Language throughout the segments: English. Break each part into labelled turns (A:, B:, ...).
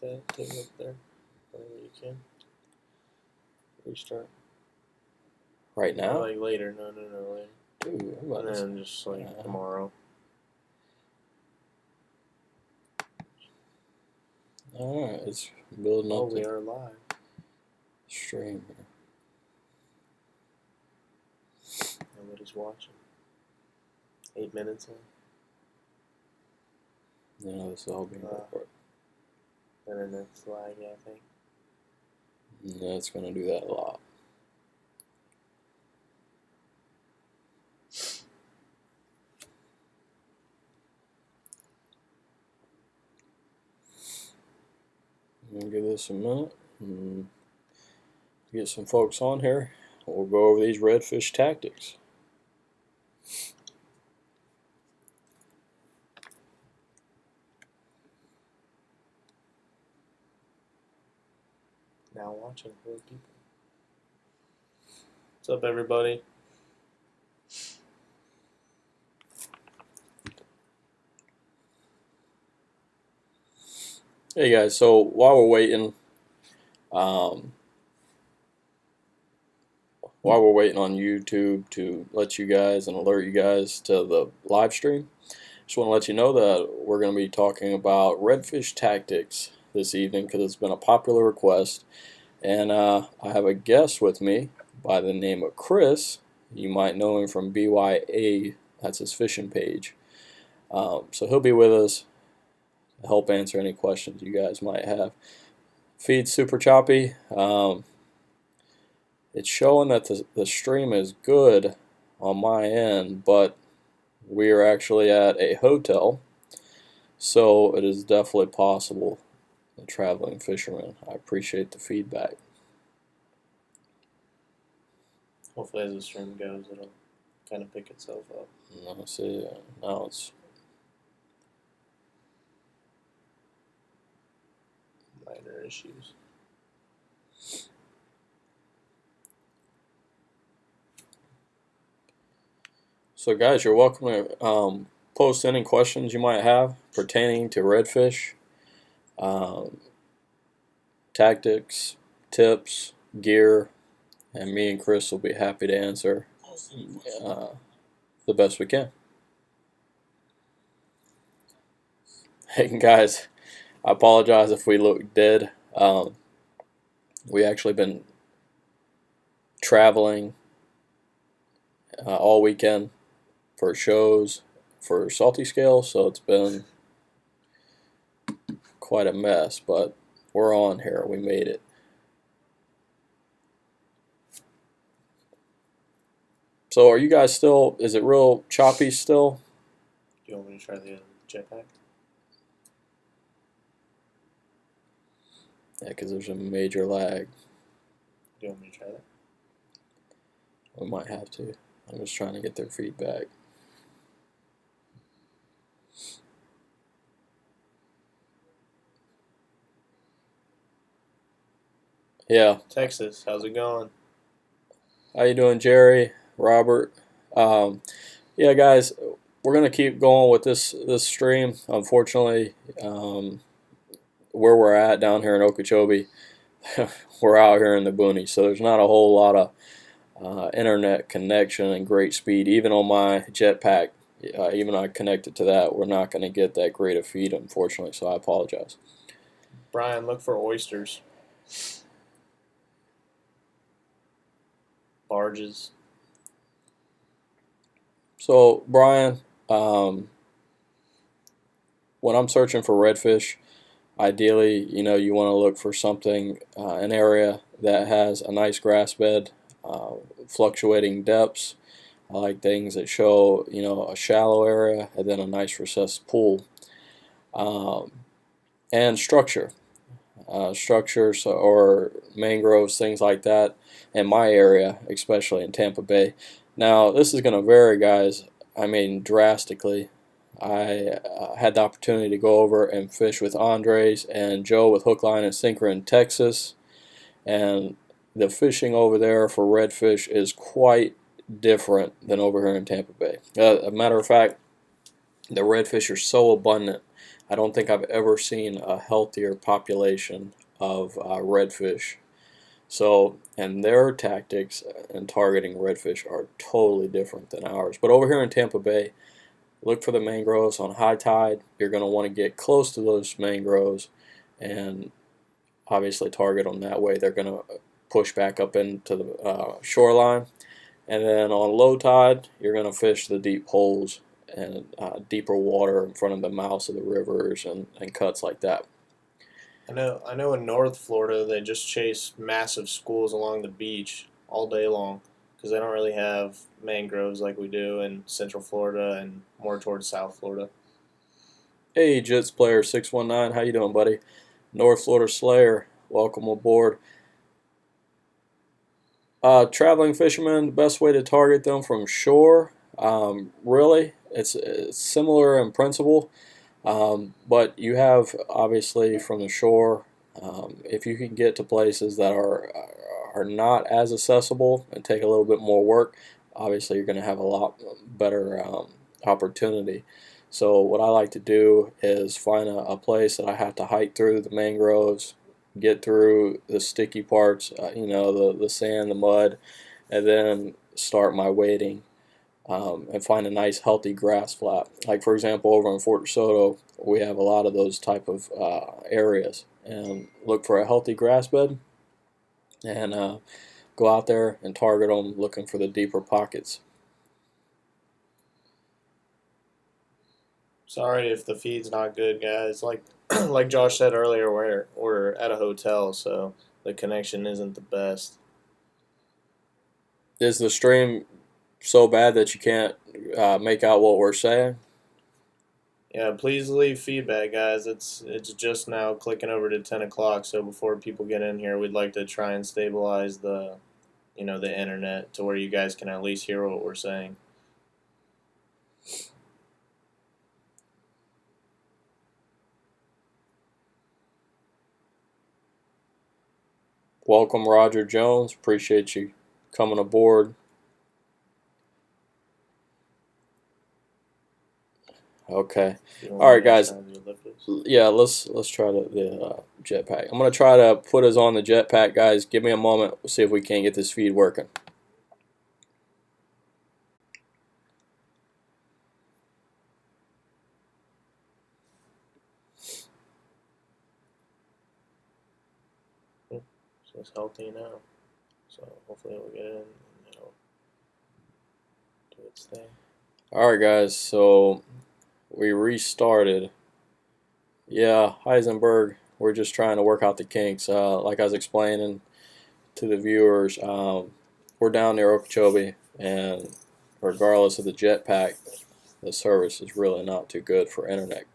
A: that. Take a look there. Whenever you can. Restart.
B: Right now?
A: Or like later. No, later.
B: Dude,
A: and then just like tomorrow.
B: Alright, it's building up.
A: Oh, we are live.
B: Stream here.
A: Nobody's watching. 8 minutes in.
B: Yeah, this is all being recorded.
A: Internet's laggy, I think.
B: Yeah, it's going to do that a lot. I'm going to give this a minute and get some folks on here. We'll go over these redfish tactics.
A: Now watching 4 people. What's up, everybody?
B: Hey guys, so while we're waiting, on YouTube to let you guys and alert you guys to the live stream, just want to let you know that we're going to be talking about Redfish Tactics this evening because it's been a popular request. And I have a guest with me by the name of Chris. You might know him from BYA, that's his fishing page. So he'll be with us to help answer any questions you guys might have. Feed's super choppy. It's showing that the stream is good on my end, but we are actually at a hotel, so it is definitely possible. A traveling fisherman. I appreciate the feedback.
A: Hopefully, as the stream goes, it'll kind of pick itself up.
B: No, see, now it's
A: minor issues.
B: So, guys, you're welcome to post any questions you might have pertaining to redfish. Tactics, tips, gear, and me and Chris will be happy to answer the best we can. Hey guys, I apologize if we look dead. We actually been traveling all weekend for shows for salty scale, so it's been quite a mess, but we're on here. We made it. So are you guys still, is it real choppy still?
A: Do you want me to try the jetpack?
B: Yeah, because there's a major lag.
A: Do you want me to try that?
B: We might have to. I'm just trying to get their feedback. Yeah.
A: Texas, how's it going?
B: How you doing, Jerry? Robert? Yeah, guys, we're gonna keep going with this stream. Unfortunately, where we're at down here in Okeechobee, we're out here in the boonies, so there's not a whole lot of internet connection and great speed. Even on my jetpack, even I connected to that, we're not going to get that great a feed, unfortunately. So I apologize.
A: Brian, look for oysters. Barges.
B: So, Brian, when I'm searching for redfish, ideally, you know, you want to look for something, an area that has a nice grass bed, fluctuating depths. I like things that show, you know, a shallow area and then a nice recessed pool. And structure. Structures or mangroves, things like that in my area, especially in Tampa Bay. Now, this is going to vary, guys, I mean, drastically. I had the opportunity to go over and fish with Andres and Joe with hook, line, and sinker in Texas, and the fishing over there for redfish is quite different than over here in Tampa Bay. As a matter of fact, the redfish are so abundant. I don't think I've ever seen a healthier population of redfish. So, and their tactics in targeting redfish are totally different than ours. But over here in Tampa Bay, look for the mangroves on high tide. You're going to want to get close to those mangroves and obviously target them that way. They're going to push back up into the shoreline. And then on low tide, you're going to fish the deep holes and deeper water in front of the mouths of the rivers and cuts like that.
A: I know in North Florida they just chase massive schools along the beach all day long because they don't really have mangroves like we do in Central Florida and more towards South Florida.
B: Hey, Jits Player 619, how you doing, buddy? North Florida Slayer, welcome aboard. Traveling fishermen, the best way to target them from shore, really, it's similar in principle, but you have obviously from the shore, if you can get to places that are not as accessible and take a little bit more work, obviously you're going to have a lot better opportunity. So what I like to do is find a place that I have to hike through the mangroves, get through the sticky parts, the sand, the mud, and then start my wading and find a nice healthy grass flat. Like for example, over in Fort DeSoto, we have a lot of those type of areas, and look for a healthy grass bed and go out there and target them, looking for the deeper pockets.
A: Sorry if the feed's not good, guys. Like like Josh said earlier, we're at a hotel, so the connection isn't the best.
B: Is the stream so bad that you can't make out what we're saying?
A: Yeah, please leave feedback, guys. It's just now clicking over to 10 o'clock, so before people get in here, we'd like to try and stabilize the internet to where you guys can at least hear what we're saying.
B: Welcome, Roger Jones. Appreciate you coming aboard. Okay. All right, guys. Yeah, let's try the jetpack. I'm gonna try to put us on the jetpack, guys. Give me a moment. We'll see if we can't get this feed working.
A: So it's healthy now. So hopefully it'll get in and it'll do its thing.
B: All right, guys. So we restarted. Yeah, Heisenberg. We're just trying to work out the kinks. Like I was explaining to the viewers, we're down near Okeechobee, and regardless of the jetpack, the service is really not too good for internet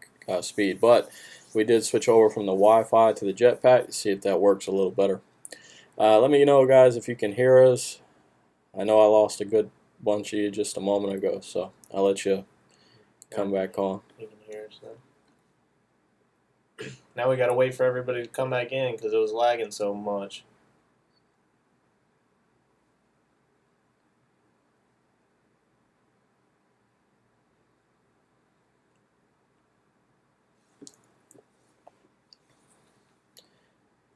B: speed. But we did switch over from the Wi-Fi to the jetpack to see if that works a little better. Let me know, guys, if you can hear us. I know I lost a good bunch of you just a moment ago, so I'll let you come back on.
A: You can hear us now. Now we gotta wait for everybody to come back in because it was lagging so much.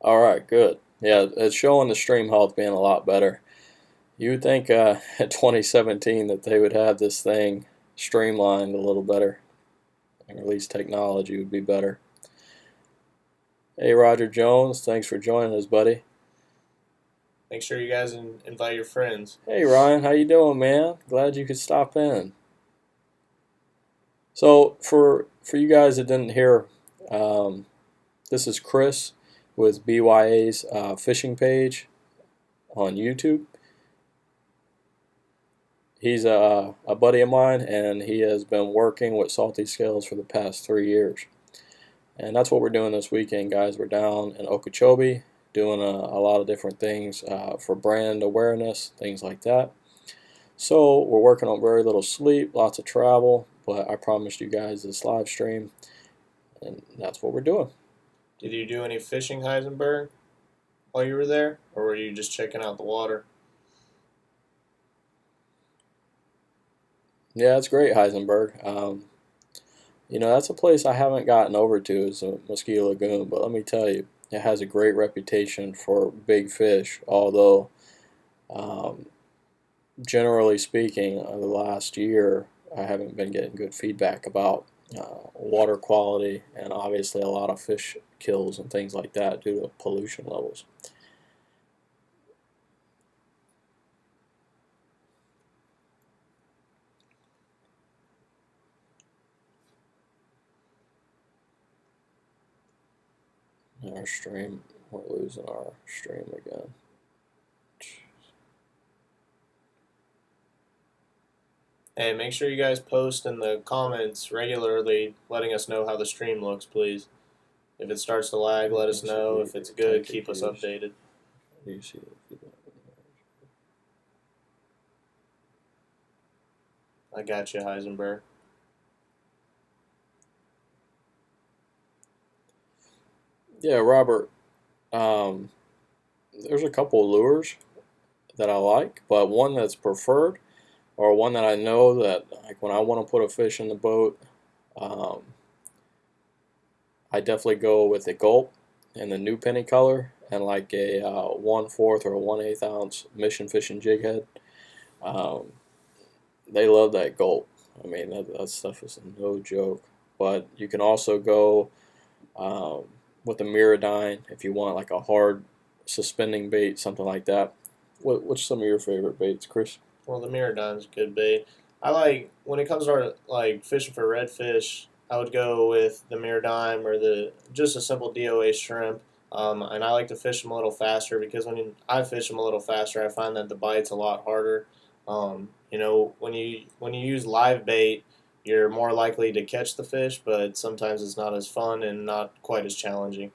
B: All right, good. Yeah, it's showing the stream health being a lot better. You would think at 2017 that they would have this thing streamlined a little better, or at least technology would be better. Hey, Roger Jones, thanks for joining us, buddy.
A: Make sure you guys invite your friends.
B: Hey, Ryan, how you doing, man? Glad you could stop in. So, for you guys that didn't hear, this is Chris with BYA's fishing page on YouTube. He's a buddy of mine, and he has been working with salty scales for the past 3 years. And that's what we're doing this weekend, guys. We're down in Okeechobee doing a lot of different things for brand awareness, things like that. So we're working on very little sleep, lots of travel, but I promised you guys this live stream, and that's what we're doing.
A: Did you do any fishing, Heisenberg, while you were there, or were you just checking out the water?
B: Yeah, it's great, Heisenberg. That's a place I haven't gotten over to is a Mosquito Lagoon, but let me tell you, it has a great reputation for big fish, although um, generally speaking, the last year I haven't been getting good feedback about water quality and obviously a lot of fish kills and things like that due to pollution levels. Our stream, we're losing our stream again.
A: Hey, make sure you guys post in the comments regularly, letting us know how the stream looks, please. If it starts to lag, let us know. If it's good, keep us updated.
B: Do you see the
A: I got you, Heisenberg.
B: Yeah, Robert. Um, there's a couple of lures that I like, but one that's preferred, or one that I know that like when I want to put a fish in the boat, um, I definitely go with a gulp in the new penny color and like a 1/4 or a 1/8 ounce mission fishing jig head. Um, they love that gulp. I mean that stuff is no joke. But you can also go um, with the Miradyne if you want like a hard suspending bait, something like that. What's some of your favorite baits, Chris?
A: Well, the Miradyne's a good bait. I like when it comes to like fishing for redfish. I would go with the Miradyne or the just a simple DOA shrimp. And I like to fish them a little faster because I fish them a little faster, I find that the bite's a lot harder. When you use live bait, you're more likely to catch the fish, but sometimes it's not as fun and not quite as challenging.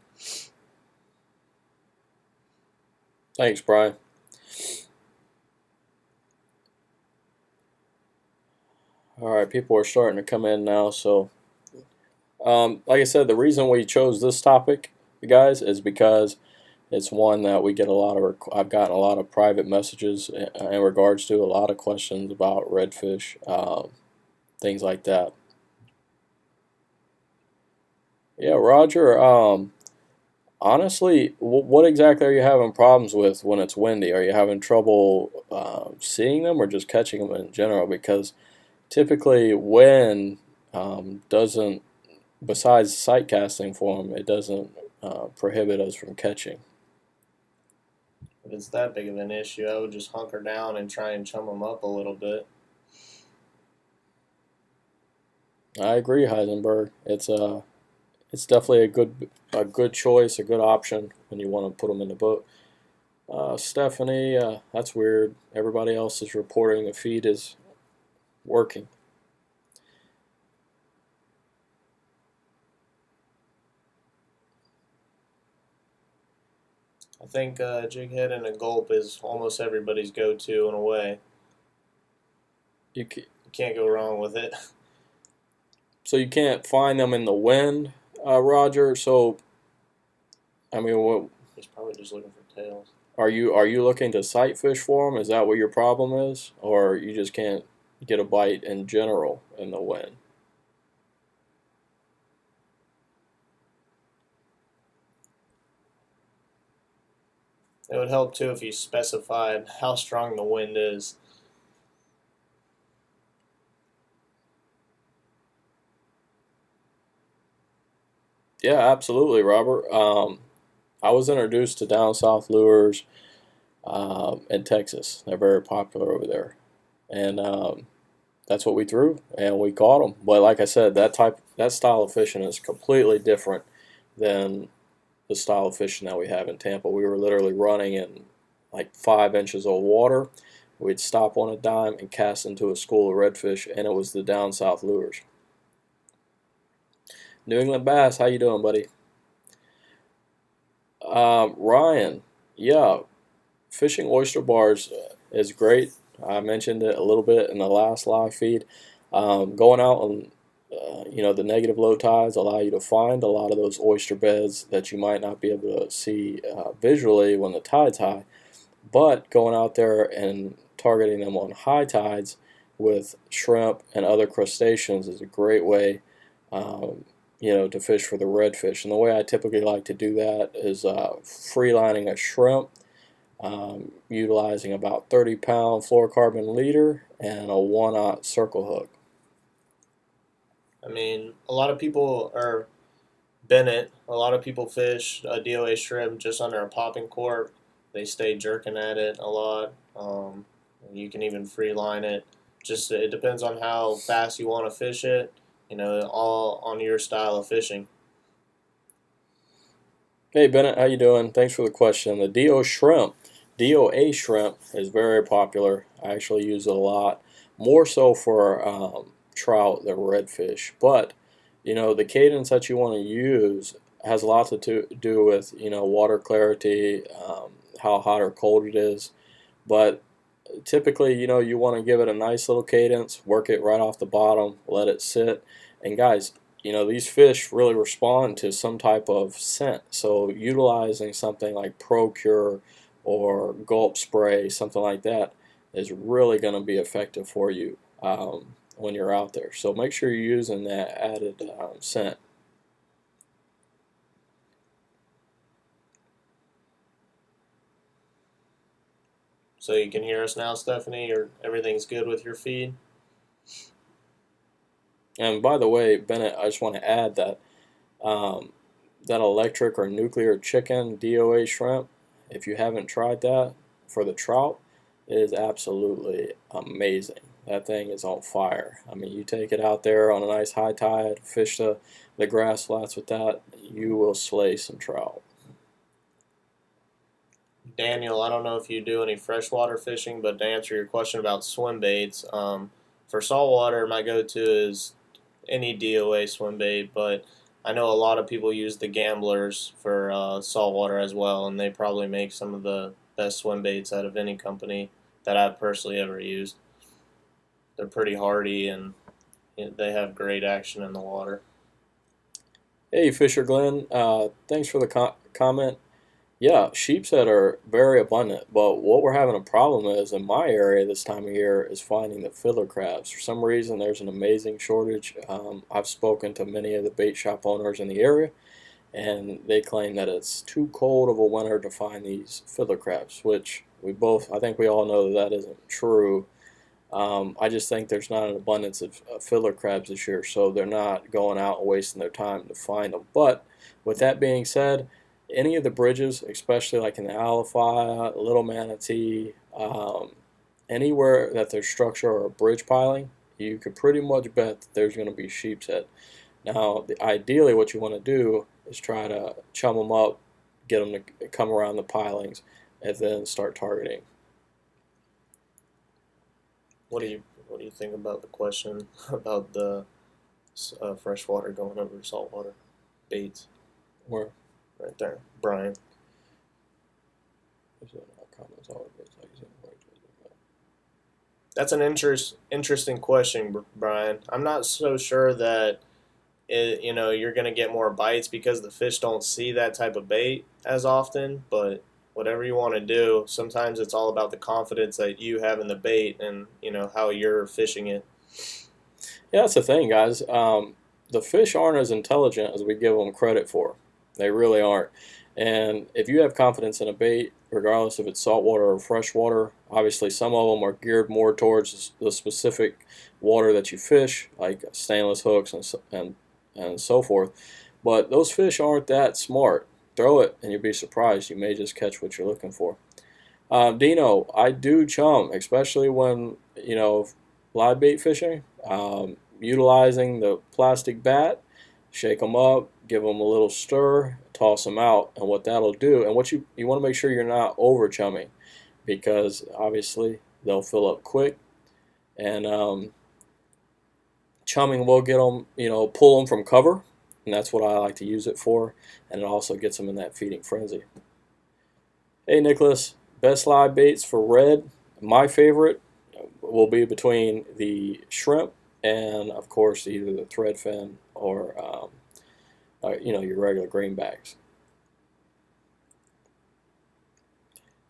B: Thanks, Brian. All right, people are starting to come in now. So, like I said, the reason we chose this topic, guys, is because it's one that we get a lot of. I've gotten a lot of private messages in regards to a lot of questions about redfish, things like that. Yeah, Roger. Honestly, what exactly are you having problems with when it's windy? Are you having trouble seeing them, or just catching them in general? Because typically, wind doesn't, besides sight casting for them, it doesn't prohibit us from catching.
A: If it's that big of an issue, I would just hunker down and try and chum them up a little bit.
B: I agree, Heisenberg. It's definitely a good choice, a good option when you want to put them in the boat. Stephanie, that's weird. Everybody else is reporting the feed is working.
A: I think jig head and a gulp is almost everybody's go-to in a way.
B: You
A: You can't go wrong with it.
B: so you can't find them in the wind, Roger. So I mean, what
A: He's probably just looking for tails.
B: are you looking to sight fish for them? Is that what your problem is, or you just can't get a bite in general in the wind?
A: It would help too if you specified how strong the wind is.
B: Yeah, absolutely, Robert. I was introduced to down south lures in Texas. They're very popular over there, and that's what we threw, and we caught them. But like I said, that style of fishing is completely different than the style of fishing that we have in Tampa. We were literally running in like 5 inches of water. We'd stop on a dime and cast into a school of redfish, and it was the down south lures. New England Bass, how you doing, buddy? Ryan, yeah, fishing oyster bars is great. I mentioned it a little bit in the last live feed. Going out on the negative low tides allow you to find a lot of those oyster beds that you might not be able to see visually when the tide's high. But going out there and targeting them on high tides with shrimp and other crustaceans is a great way to fish for the redfish. And the way I typically like to do that is free lining a shrimp, utilizing about 30-pound fluorocarbon leader and a 1/0 circle hook.
A: I mean, a lot of people are Bennett. A lot of people fish a DOA shrimp just under a popping cork. They stay jerking at it a lot. You can even free line it. Just it depends on how fast you want to fish it. All on your style of fishing.
B: Hey Bennett, how you doing? Thanks for the question. The DOA shrimp is very popular. I actually use it a lot, more so for trout than redfish. But the cadence that you want to use has a lot to do with water clarity, how hot or cold it is. But typically, you want to give it a nice little cadence, work it right off the bottom, let it sit. And guys, these fish really respond to some type of scent. So utilizing something like Procure or Gulp Spray, something like that, is really going to be effective for you when you're out there. So make sure you're using that added scent.
A: So you can hear us now, Stephanie, or everything's good with your feed?
B: And by the way, Bennett, I just want to add that that electric or nuclear chicken DOA shrimp, if you haven't tried that for the trout, it is absolutely amazing. That thing is on fire. I mean, you take it out there on a nice high tide, fish the grass flats with that, you will slay some trout.
A: Daniel, I don't know if you do any freshwater fishing, but to answer your question about swim baits, for saltwater, my go-to is any DOA swim bait, but I know a lot of people use the gamblers for saltwater as well, and they probably make some of the best swim baits out of any company that I've personally ever used. They're pretty hardy and they have great action in the water.
B: Hey, Fisher Glenn, thanks for the comment. Yeah, sheepshead are very abundant, but what we're having a problem is in my area this time of year is finding the fiddler crabs. For some reason, there's an amazing shortage. I've spoken to many of the bait shop owners in the area, and they claim that it's too cold of a winter to find these fiddler crabs, which I think we all know that isn't true. I just think there's not an abundance of fiddler crabs this year, so they're not going out and wasting their time to find them. But with that being said, any of the bridges, especially like in the Alafia, Little Manatee, anywhere that there's structure or a bridge piling, you could pretty much bet that there's going to be sheepshead. Now, ideally, what you want to do is try to chum them up, get them to come around the pilings, and then start targeting.
A: What do you think about the question about the freshwater going over saltwater baits?
B: Where
A: Right there, Brian. That's an interesting question, Brian. I'm not so sure that you're going to get more bites because the fish don't see that type of bait as often. But whatever you want to do, sometimes it's all about the confidence that you have in the bait and how you're fishing it.
B: Yeah, that's the thing, guys. The fish aren't as intelligent as we give them credit for. They really aren't. And if you have confidence in a bait, regardless if it's saltwater or freshwater, obviously some of them are geared more towards the specific water that you fish, like stainless hooks and so forth. But those fish aren't that smart. Throw it and you'll be surprised. You may just catch what you're looking for. Dino, I do chum, especially when, live bait fishing, utilizing the plastic bat, shake them up, give them a little stir, toss them out, and what that'll do, and what you want to make sure you're not over chumming, because obviously they'll fill up quick, and chumming will get them, pull them from cover, and that's what I like to use it for, and it also gets them in that feeding frenzy. Hey Nicholas, best live baits for red, my favorite will be between the shrimp and of course either the threadfin or your regular greenbacks.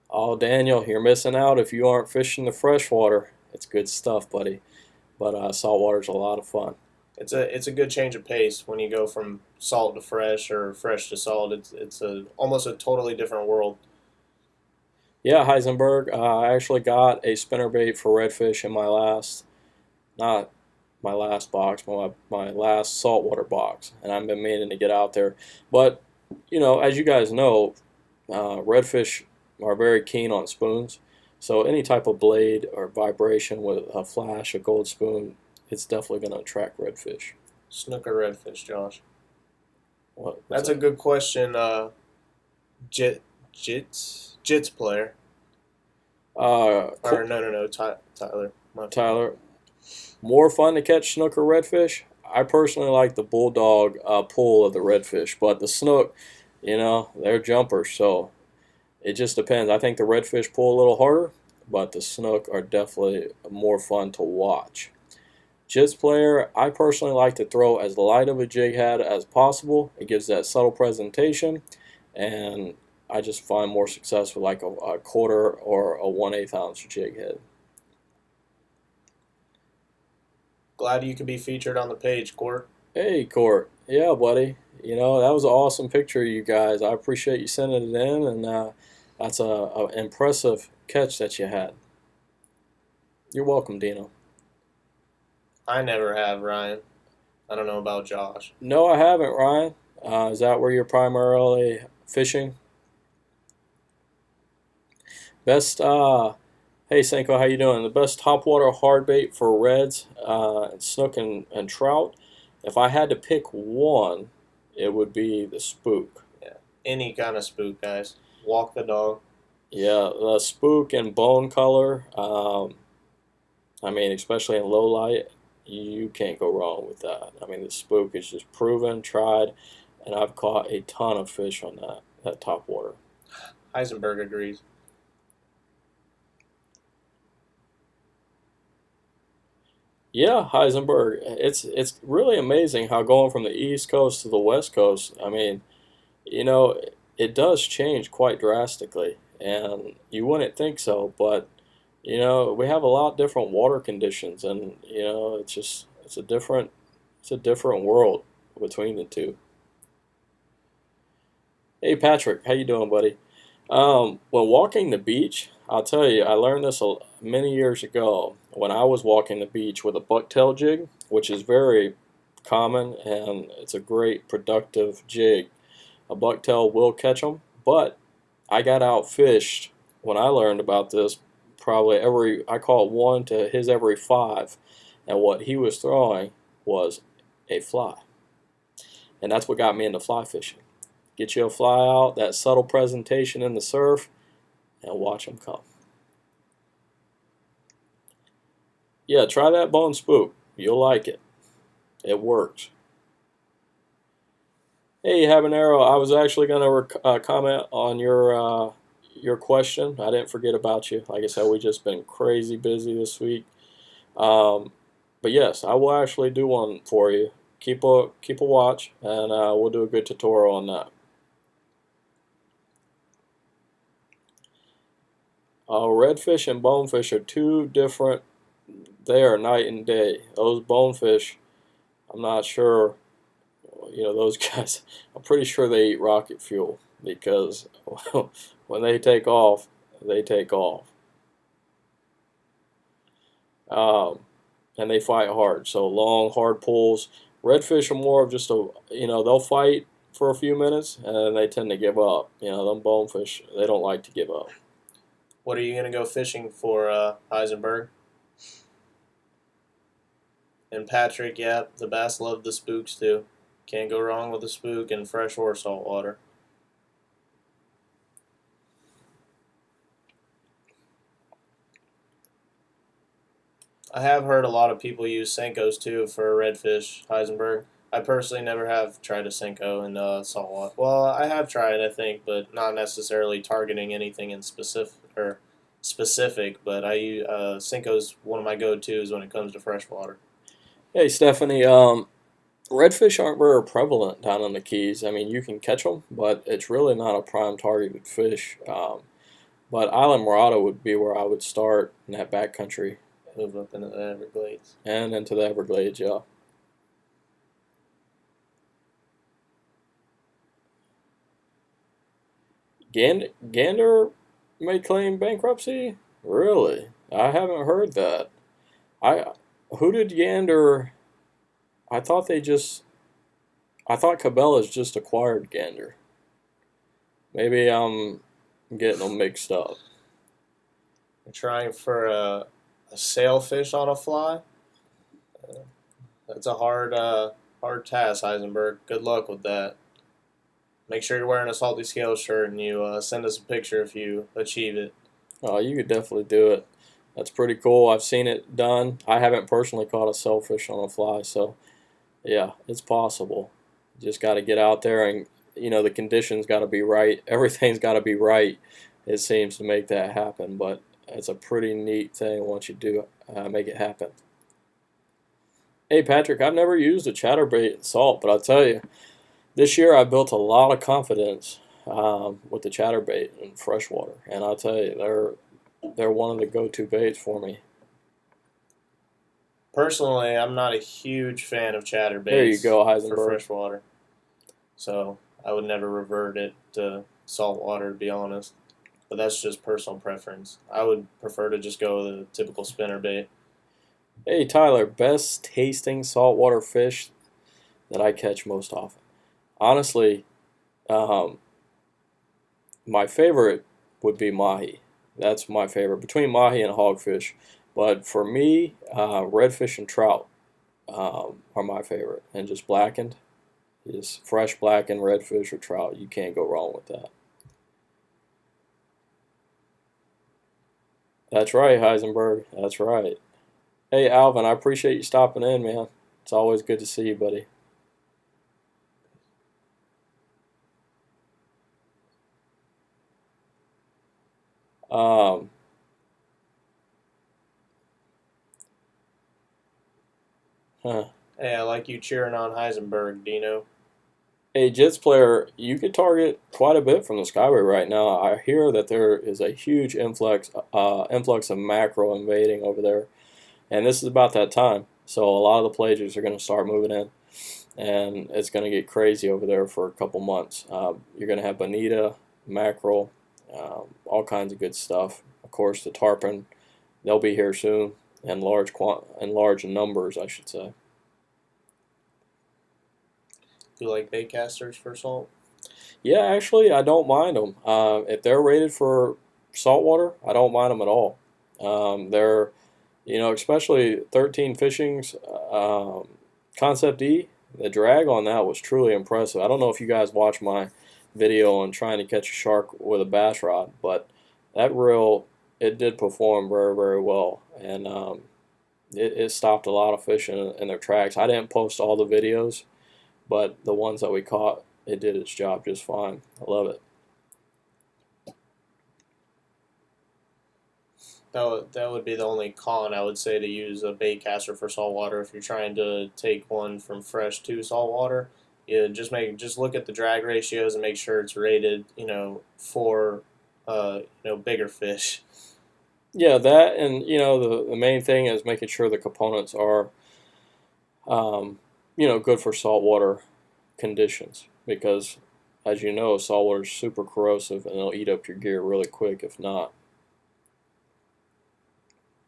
B: Oh, Daniel, you're missing out if you aren't fishing the freshwater. It's good stuff, buddy. But saltwater's a lot of fun.
A: It's a good change of pace when you go from salt to fresh or fresh to salt. It's a almost a totally different world.
B: Yeah, Heisenberg. I actually got a spinnerbait for redfish in my last, not my last box, but my last saltwater box, and I've been meaning to get out there. But as you guys know, redfish are very keen on spoons. So any type of blade or vibration with a flash, a gold spoon, it's definitely going to attract redfish.
A: Snooker redfish, Josh.
B: What's
A: That's a
B: that?
A: good question. Jit Jits player. Or no, Tyler. My fault.
B: Tyler, more fun to catch snook or redfish? I personally like the bulldog pull of the redfish, but the snook, they're jumpers, so it just depends. I think the redfish pull a little harder, but the snook are definitely more fun to watch. Jizz player, I personally like to throw as light of a jig head as possible. It gives that subtle presentation, and I just find more success with like a quarter or a 1/8 ounce jig head.
A: Glad you could be featured on the page, Court.
B: Hey, Court. Yeah, buddy. That was an awesome picture, you guys. I appreciate you sending it in, and that's a impressive catch that you had. You're welcome, Dino.
A: I never have, Ryan. I don't know about Josh.
B: No, I haven't, Ryan. Is that where you're primarily fishing? Best, hey, Senko, how you doing? The best topwater hard bait for reds, snook, and trout. If I had to pick one, it would be the spook.
A: Yeah, any kind of spook, guys. Walk the dog.
B: Yeah, the spook and bone color. I mean, especially in low light, you can't go wrong with that. I mean, the spook is just proven, tried, and I've caught a ton of fish on that top water.
A: Heisenberg agrees.
B: Yeah, Heisenberg. It's really amazing how going from the East Coast to the West Coast. I mean, you know, it does change quite drastically, and you wouldn't think so, but we have a lot different water conditions, and it's a different world between the two. Hey Patrick, how you doing, buddy? When walking the beach, I'll tell you, I learned this many years ago when I was walking the beach with a bucktail jig, which is very common and it's a great productive jig. A bucktail will catch them, but I got outfished when I learned about this. Probably I caught one to his every five, and what he was throwing was a fly, and that's what got me into fly fishing. Get you a fly out, that subtle presentation in the surf, and watch them come. Yeah, try that bone spook. You'll like it. It works. Hey, Habanero, I was actually going to comment on your question. I didn't forget about you. Like I said, we just been crazy busy this week. Um, but yes, I will actually do one for you. Keep a watch, and we'll do a good tutorial on that. Redfish and bonefish are two different. They are night and day. Those bonefish, I'm not sure. Those guys. I'm pretty sure they eat rocket fuel because when they take off, they take off. Um, and they fight hard. So long, hard pulls. Redfish are more of just they'll fight for a few minutes and then they tend to give up. Them bonefish, they don't like to give up.
A: What are you gonna go fishing for, Heisenberg? And Patrick, yeah, the bass love the spooks too. Can't go wrong with a spook in fresh or salt water. I have heard a lot of people use Senkos too for redfish, Heisenberg. I personally never have tried a Senko in salt water. Well, I have tried, I think, but not necessarily targeting anything in specific. But Senko's one of my go-tos when it comes to freshwater.
B: Hey, Stephanie, redfish aren't very prevalent down in the Keys. I mean, you can catch them, but it's really not a prime targeted fish. But Island Morada would be where I would start, in that backcountry
A: Move up into the Everglades.
B: and into the Everglades, yeah. Gander may claim bankruptcy? Really? I haven't heard that. I who did Gander? I thought they just. I thought Cabela's just acquired Gander. Maybe I'm getting them mixed up.
A: You're trying for a sailfish on a fly. That's a hard task, Heisenberg. Good luck with that. Make sure you're wearing a salty scale shirt and you send us a picture if you achieve it.
B: Oh, you could definitely do it. That's pretty cool. I've seen it done. I haven't personally caught a sailfish on a fly, so yeah, it's possible. Just got to get out there and the conditions got to be right. Everything's got to be right. It seems to make that happen, but it's a pretty neat thing once you do make it happen. Hey Patrick, I've never used a chatterbait salt, but I'll tell you, this year I built a lot of confidence with the chatterbait in freshwater, and I'll tell you, they're one of the go-to baits for me.
A: Personally, I'm not a huge fan of
B: There you
A: chatterbaits
B: go,
A: for
B: Heisenberg.
A: freshwater, so I would never revert it to saltwater, to be honest. But that's just personal preference. I would prefer to just go with a typical spinner bait.
B: Hey Tyler, best tasting saltwater fish that I catch most often. Honestly, um, my favorite would be mahi. That's my favorite between mahi and hogfish. But for me, redfish and trout are my favorite, and just blackened, just fresh blackened redfish or trout. You can't go wrong with that. That's right, Heisenberg. That's right. Hey Alvin, I appreciate you stopping in, man. It's always good to see you, buddy. Um, huh.
A: Hey, I like you cheering on Heisenberg, Dino.
B: Hey, Jets player, you could target quite a bit from the Skyway right now. I hear that there is a huge influx of mackerel invading over there, and this is about that time. So a lot of the pelagics are going to start moving in, and it's going to get crazy over there for a couple months. You're going to have bonita, mackerel, all kinds of good stuff. Of course, the tarpon, they'll be here soon, and large numbers, I should say.
A: Do you like bait casters for salt?
B: Yeah, actually, I don't mind them. If they're rated for saltwater, I don't mind them at all. They're, especially 13 Fishing's Concept E, the drag on that was truly impressive. I don't know if you guys watched my video on trying to catch a shark with a bass rod, but that reel, it did perform very, very well. And it stopped a lot of fish in their tracks. I didn't post all the videos, but the ones that we caught, it did its job just fine. I love it.
A: That would be the only con I would say to use a bait caster for saltwater if you're trying to take one from fresh to saltwater. Yeah, just look at the drag ratios and make sure it's rated, for bigger fish.
B: Yeah, that and the main thing is making sure the components are good for saltwater conditions because as you know, saltwater is super corrosive and it'll eat up your gear really quick if not.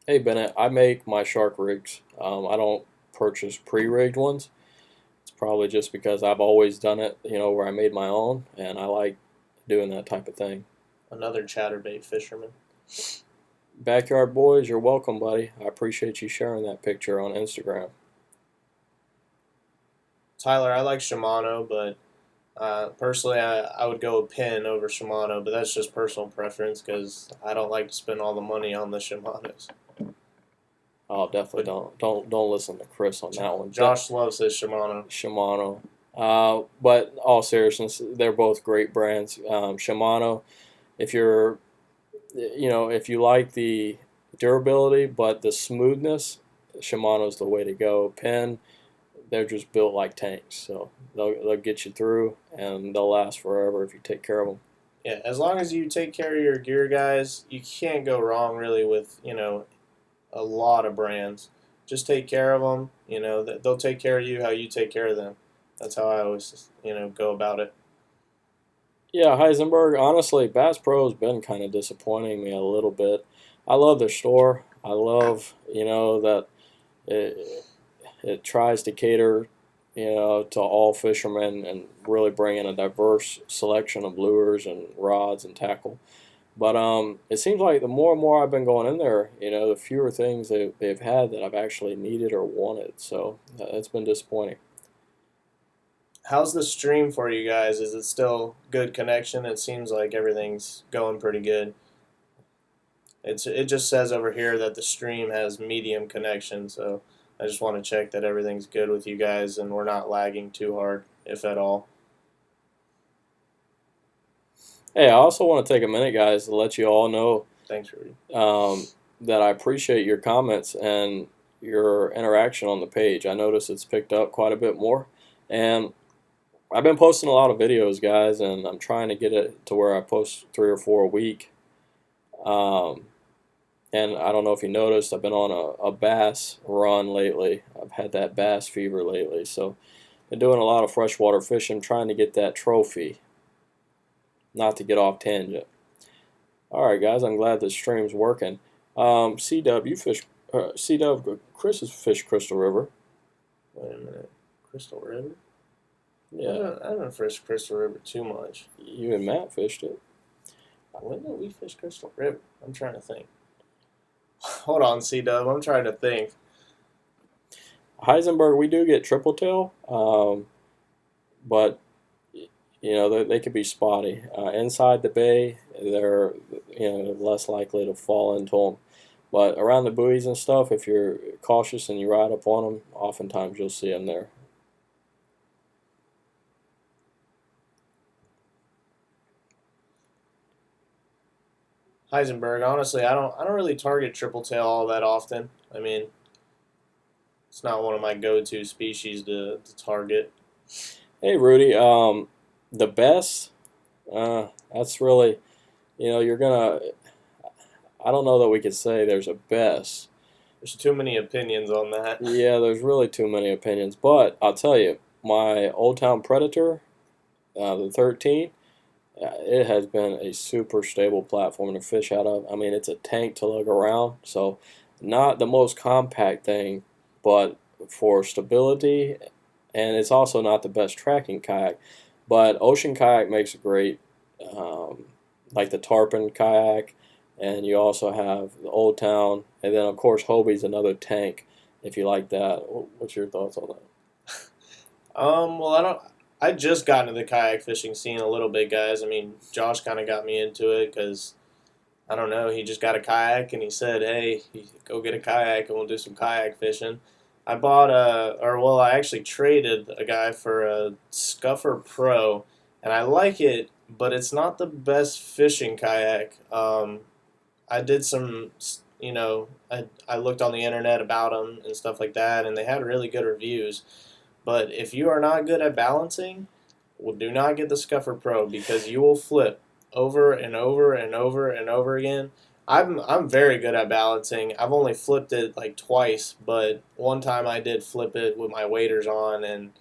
B: Hey Bennett, I make my shark rigs. I don't purchase pre-rigged ones. It's probably just because I've always done it, where I made my own, and I like doing that type of thing.
A: Another chatterbait fisherman.
B: Backyard boys, you're welcome, buddy. I appreciate you sharing that picture on Instagram.
A: Tyler, I like Shimano, but personally, I would go with Pin over Shimano, but that's just personal preference because I don't like to spend all the money on the Shimanos.
B: Oh, definitely don't listen to Chris on that one.
A: Josh loves his Shimano.
B: Shimano. But all seriousness, they're both great brands. Shimano, if you're, if you like the durability but the smoothness, Shimano's the way to go. Penn, they're just built like tanks, so they'll get you through and they'll last forever if you take care of them.
A: Yeah, as long as you take care of your gear, guys, you can't go wrong really with a lot of brands. Just take care of them. They'll take care of you how you take care of them. That's how I always go about it.
B: Yeah, Heisenberg, honestly, Bass Pro has been kind of disappointing me a little bit. I love their store. I love, that it, it tries to cater, to all fishermen and really bring in a diverse selection of lures and rods and tackle. But it seems like the more and more I've been going in there, the fewer things they've had that I've actually needed or wanted. So it's been disappointing.
A: How's the stream for you guys? Is it still good connection? It seems like everything's going pretty good. It just says over here that the stream has medium connection, so I just want to check that everything's good with you guys and we're not lagging too hard, if at all.
B: Hey, I also want to take a minute, guys, to let you all know
A: Thanks, Rudy.
B: that I appreciate your comments and your interaction on the page. I notice it's picked up quite a bit more, and I've been posting a lot of videos, guys, and I'm trying to get it to where I post 3 or 4 a week. Um, and I don't know if you noticed, I've been on a bass run lately. I've had that bass fever lately, so been doing a lot of freshwater fishing, trying to get that trophy. Not to get off tangent. All right, guys, I'm glad the stream's working. C-Dub, you fish. C-Dub, Chris has fished Crystal River.
A: Wait a minute. Crystal River?
B: Yeah,
A: I haven't fished Crystal River too much.
B: you and Matt fished it.
A: When did we fish Crystal River? I'm trying to think. Hold on, C Dub. I'm trying to think.
B: Heisenberg, we do get triple tail, but they could be spotty. Inside the bay, they're less likely to fall into them. But around the buoys and stuff, if you're cautious and you ride up on them, oftentimes you'll see them there.
A: Heisenberg. Honestly, I don't really target triple tail all that often. I mean, it's not one of my go-to species to target.
B: Hey, Rudy, the best, that's really, you're gonna, I don't know that we could say there's a best.
A: There's too many opinions on that.
B: Yeah, there's really too many opinions, but I'll tell you, my Old Town Predator, the 13, it has been a super stable platform to fish out of. I mean, it's a tank to lug around, so not the most compact thing, but for stability, and it's also not the best tracking kayak. But Ocean Kayak makes a great, um, like the Tarpon kayak, and you also have the Old Town, and then of course Hobie's another tank. If you like that, what's your thoughts on that?
A: Well, I don't. I just got into the kayak fishing scene a little bit, guys. I mean, Josh kind of got me into it because I don't know. He just got a kayak and he said, "Hey, go get a kayak and we'll do some kayak fishing." I bought I actually traded a guy for a Scuffer Pro, and I like it, but it's not the best fishing kayak. I did some, I looked on the internet about them and stuff like that, and they had really good reviews. But if you are not good at balancing, well, do not get the Scuffer Pro because you will flip over and over and over and over again. I'm very good at balancing. I've only flipped it like twice, but one time I did flip it with my waders on, and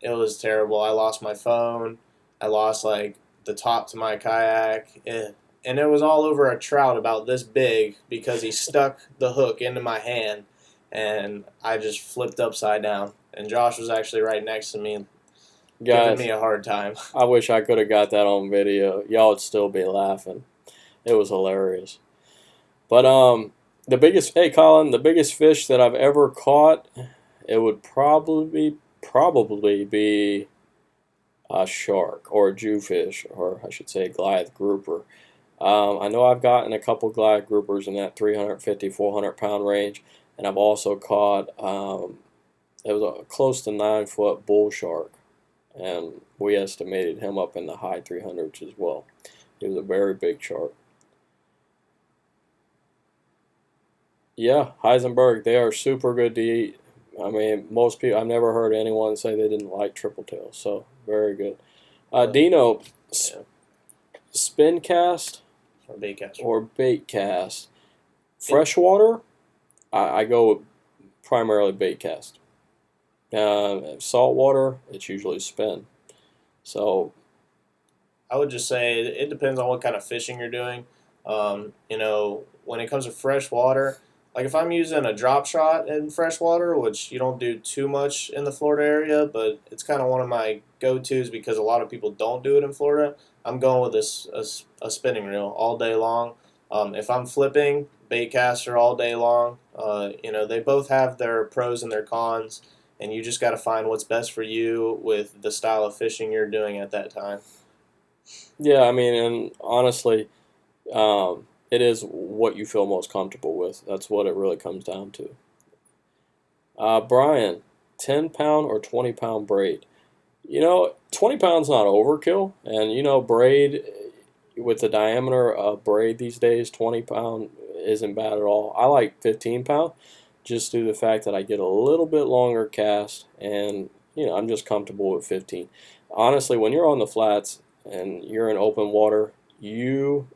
A: it was terrible. I lost my phone. I lost like the top to my kayak. And it was all over a trout about this big because he stuck the hook into my hand, and I just flipped upside down. And Josh was actually right next to me, giving
B: Guys,
A: me a hard time.
B: I wish I could have got that on video. Y'all would still be laughing. It was hilarious. But hey Colin, the biggest fish that I've ever caught, it would probably be a shark or a jewfish, or I should say Goliath grouper. I know I've gotten a couple Goliath groupers in that 350, 400 pound range, and I've also caught it was a close to 9 foot bull shark, and we estimated him up in the high 300s as well. He was a very big shark. Yeah, Heisenberg, they are super good to eat. I mean, most people, I've never heard anyone say they didn't like triple tails, so very good. Dino,
A: Yeah,
B: spin cast
A: or bait caster.
B: or bait cast? Freshwater, I go with primarily bait cast. Saltwater, it's usually spin. So
A: I would just say it depends on what kind of fishing you're doing. When it comes to fresh water, like if I'm using a drop shot in fresh water, which you don't do too much in the Florida area, but it's kind of one of my go-tos because a lot of people don't do it in Florida. I'm going with a spinning reel all day long. If I'm flipping, bait caster all day long. They both have their pros and their cons, and you just got to find what's best for you with the style of fishing you're doing at that time.
B: Yeah, I mean, and honestly, it is what you feel most comfortable with. That's what it really comes down to. Brian, 10 pound or 20 pound braid? 20 pounds not overkill, and braid with the diameter of braid these days, 20 pound isn't bad at all. I like 15 pound, just due to the fact that I get a little bit longer cast, and I'm just comfortable with 15. Honestly, when you're on the flats and you're in open water, you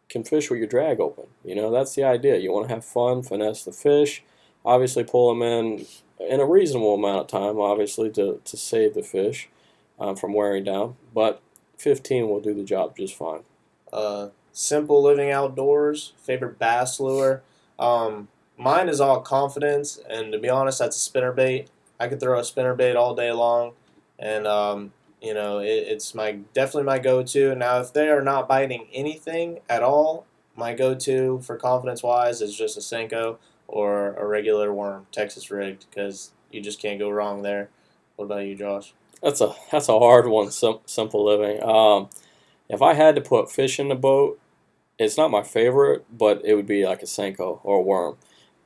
B: can fish with your drag open. That's the idea. You want to have fun, finesse the fish, obviously pull them in a reasonable amount of time, obviously to save the fish from wearing down. But 15 will do the job just fine.
A: Simple living outdoors, favorite bass lure. Mine is all confidence, and to be honest, that's a spinner bait. I could throw a spinner bait all day long, and it's my definitely my go-to. Now, if they are not biting anything at all, my go-to for confidence wise is just a Senko or a regular worm, Texas rigged, because you just can't go wrong there. What about you, Josh?
B: That's a hard one. Simple living. If I had to put fish in the boat, it's not my favorite, but it would be like a Senko or a worm.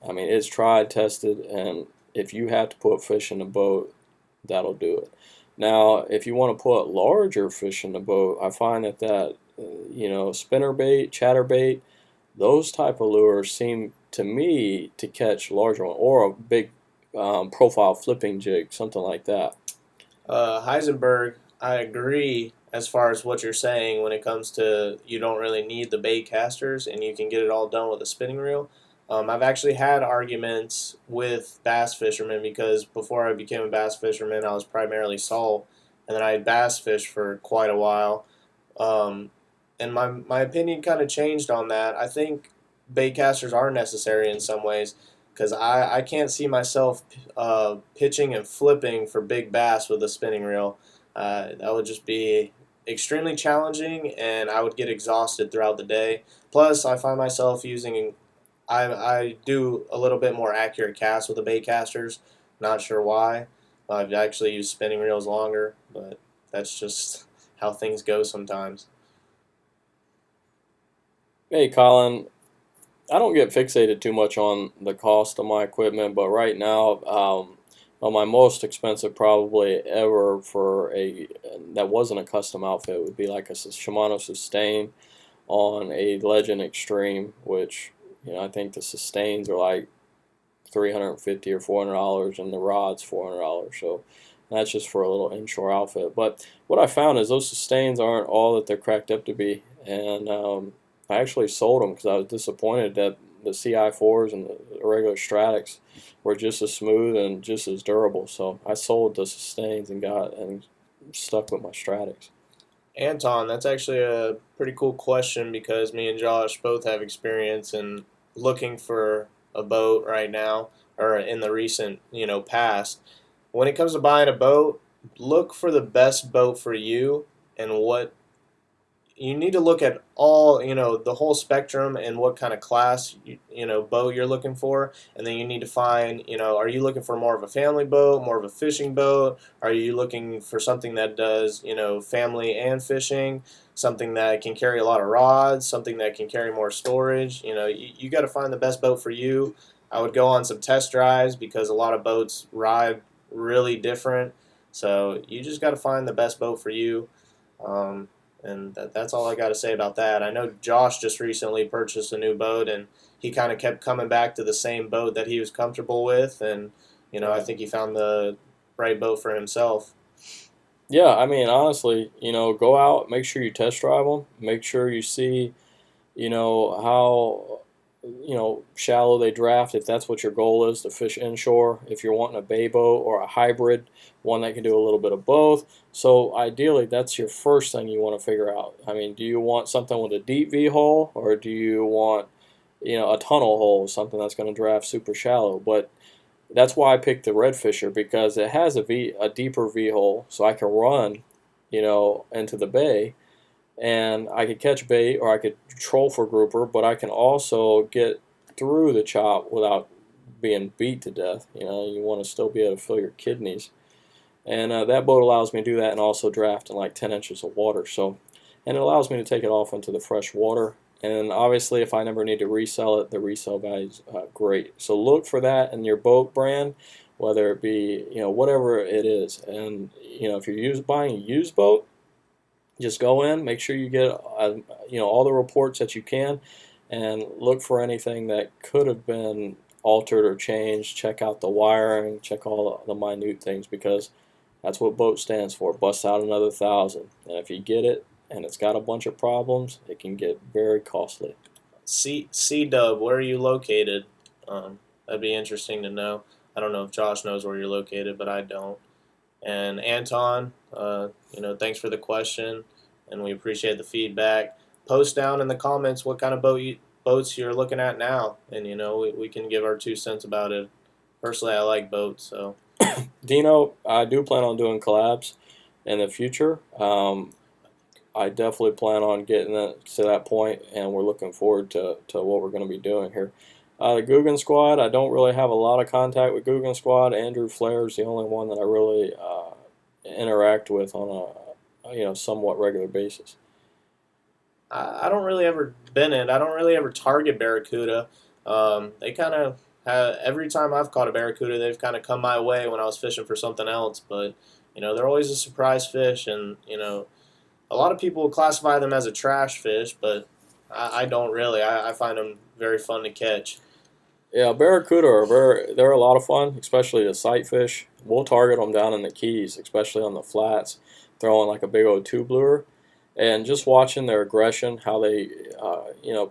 B: I mean, it's tried, tested, and if you have to put fish in the boat, that'll do it. Now, if you want to put larger fish in the boat, I find that spinner bait, chatter bait, those type of lures seem to me to catch larger one, or a big profile flipping jig, something like that.
A: Heisenberg, I agree as far as what you're saying when it comes to you don't really need the bait casters and you can get it all done with a spinning reel. I've actually had arguments with bass fishermen because before I became a bass fisherman, I was primarily salt, and then I had bass fish for quite a while. Um, and my opinion kind of changed on that. I think bait casters are necessary in some ways because I can't see myself pitching and flipping for big bass with a spinning reel. That would just be extremely challenging, and I would get exhausted throughout the day. Plus, I find myself using I do a little bit more accurate casts with the bait casters. Not sure why. I've actually used spinning reels longer, but that's just how things go sometimes.
B: Hey, Colin, I don't get fixated too much on the cost of my equipment, but right now, well, my most expensive probably ever for a that wasn't a custom outfit would be like a Shimano Sustain on a Legend Extreme, which I think the Sustains are like 350 or $400, and the rod's $400. So that's just for a little inshore outfit. But what I found is those Sustains aren't all that they're cracked up to be, and I actually sold them because I was disappointed that the CI4s and the regular Stratics were just as smooth and just as durable. So I sold the Sustains and stuck with my Stratics.
A: Anton, that's actually a pretty cool question because me and Josh both have experience in looking for a boat right now or in the recent, past. When it comes to buying a boat, look for the best boat for you and what you need to look at all the whole spectrum and what kind of class boat you're looking for, and then you need to find are you looking for more of a family boat, more of a fishing boat, are you looking for something that does family and fishing, something that can carry a lot of rods, something that can carry more storage. You got to find the best boat for you. I would go on some test drives because a lot of boats ride really different, so you just got to find the best boat for you. And that's all I got to say about that. I know Josh just recently purchased a new boat, and he kind of kept coming back to the same boat that he was comfortable with, and I think he found the right boat for himself.
B: Yeah, I mean, honestly, go out, make sure you test drive them, make sure you see, how shallow they draft, if that's what your goal is to fish inshore. If you're wanting a bay boat or a hybrid, one that can do a little bit of both. So ideally, that's your first thing you want to figure out. I mean, do you want something with a deep V hole, or do you want a tunnel hole, something that's going to draft super shallow? But that's why I picked the Redfisher, because it has a deeper V hole, so I can run, into the bay, and I could catch bait or I could troll for grouper, but I can also get through the chop without being beat to death. You want to still be able to fill your kidneys, and that boat allows me to do that and also draft in like 10 inches of water. So, and it allows me to take it off into the fresh water. And obviously, if I never need to resell it, the resale value is great. So look for that in your boat brand, whether it be whatever it is. And if you're buying a used boat, just go in, make sure you get all the reports that you can, and look for anything that could have been altered or changed. Check out the wiring, check all the minute things, because that's what boat stands for. Bust out another 1,000, and if you get it and it's got a bunch of problems, it can get very costly.
A: C Dub, where are you located? That'd be interesting to know. I don't know if Josh knows where you're located, but I don't. And Anton, thanks for the question, and we appreciate the feedback. Post down in the comments what kind of boats you're looking at now, and we can give our 2 cents about it. Personally, I like boats, so.
B: Dino, I do plan on doing collabs in the future. I definitely plan on getting to that point, and we're looking forward to what we're going to be doing here. The Guggen Squad, I don't really have a lot of contact with Guggen Squad. Andrew Flair is the only one that I really interact with on a somewhat regular basis.
A: I don't really ever bin it. I don't really ever target barracuda. They kind of every time I've caught a barracuda, they've kind of come my way when I was fishing for something else. But they're always a surprise fish, and a lot of people classify them as a trash fish, but I don't really. I find them very fun to catch.
B: Yeah, barracuda they're a lot of fun, especially the sight fish. We'll target them down in the Keys, especially on the flats, throwing like a big old tube lure, and just watching their aggression, how they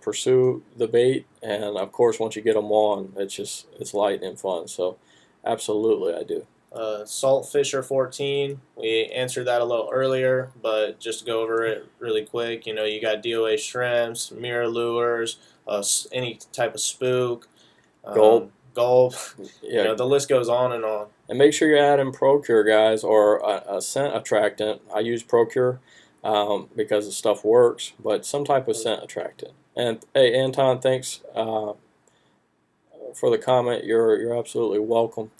B: pursue the bait, and of course once you get them on, it's light and fun. So, absolutely, I do.
A: Salt Fisher 14. We answered that a little earlier, but just to go over it really quick, you got DOA shrimps, mirror lures, any type of spook,
B: Gulp.
A: gulp.
B: Yeah.
A: The list goes on and on.
B: And make sure you add in Procure, guys, or a scent attractant. I use Procure because the stuff works, but some type of scent attractant. And hey, Anton, thanks for the comment. You're absolutely welcome.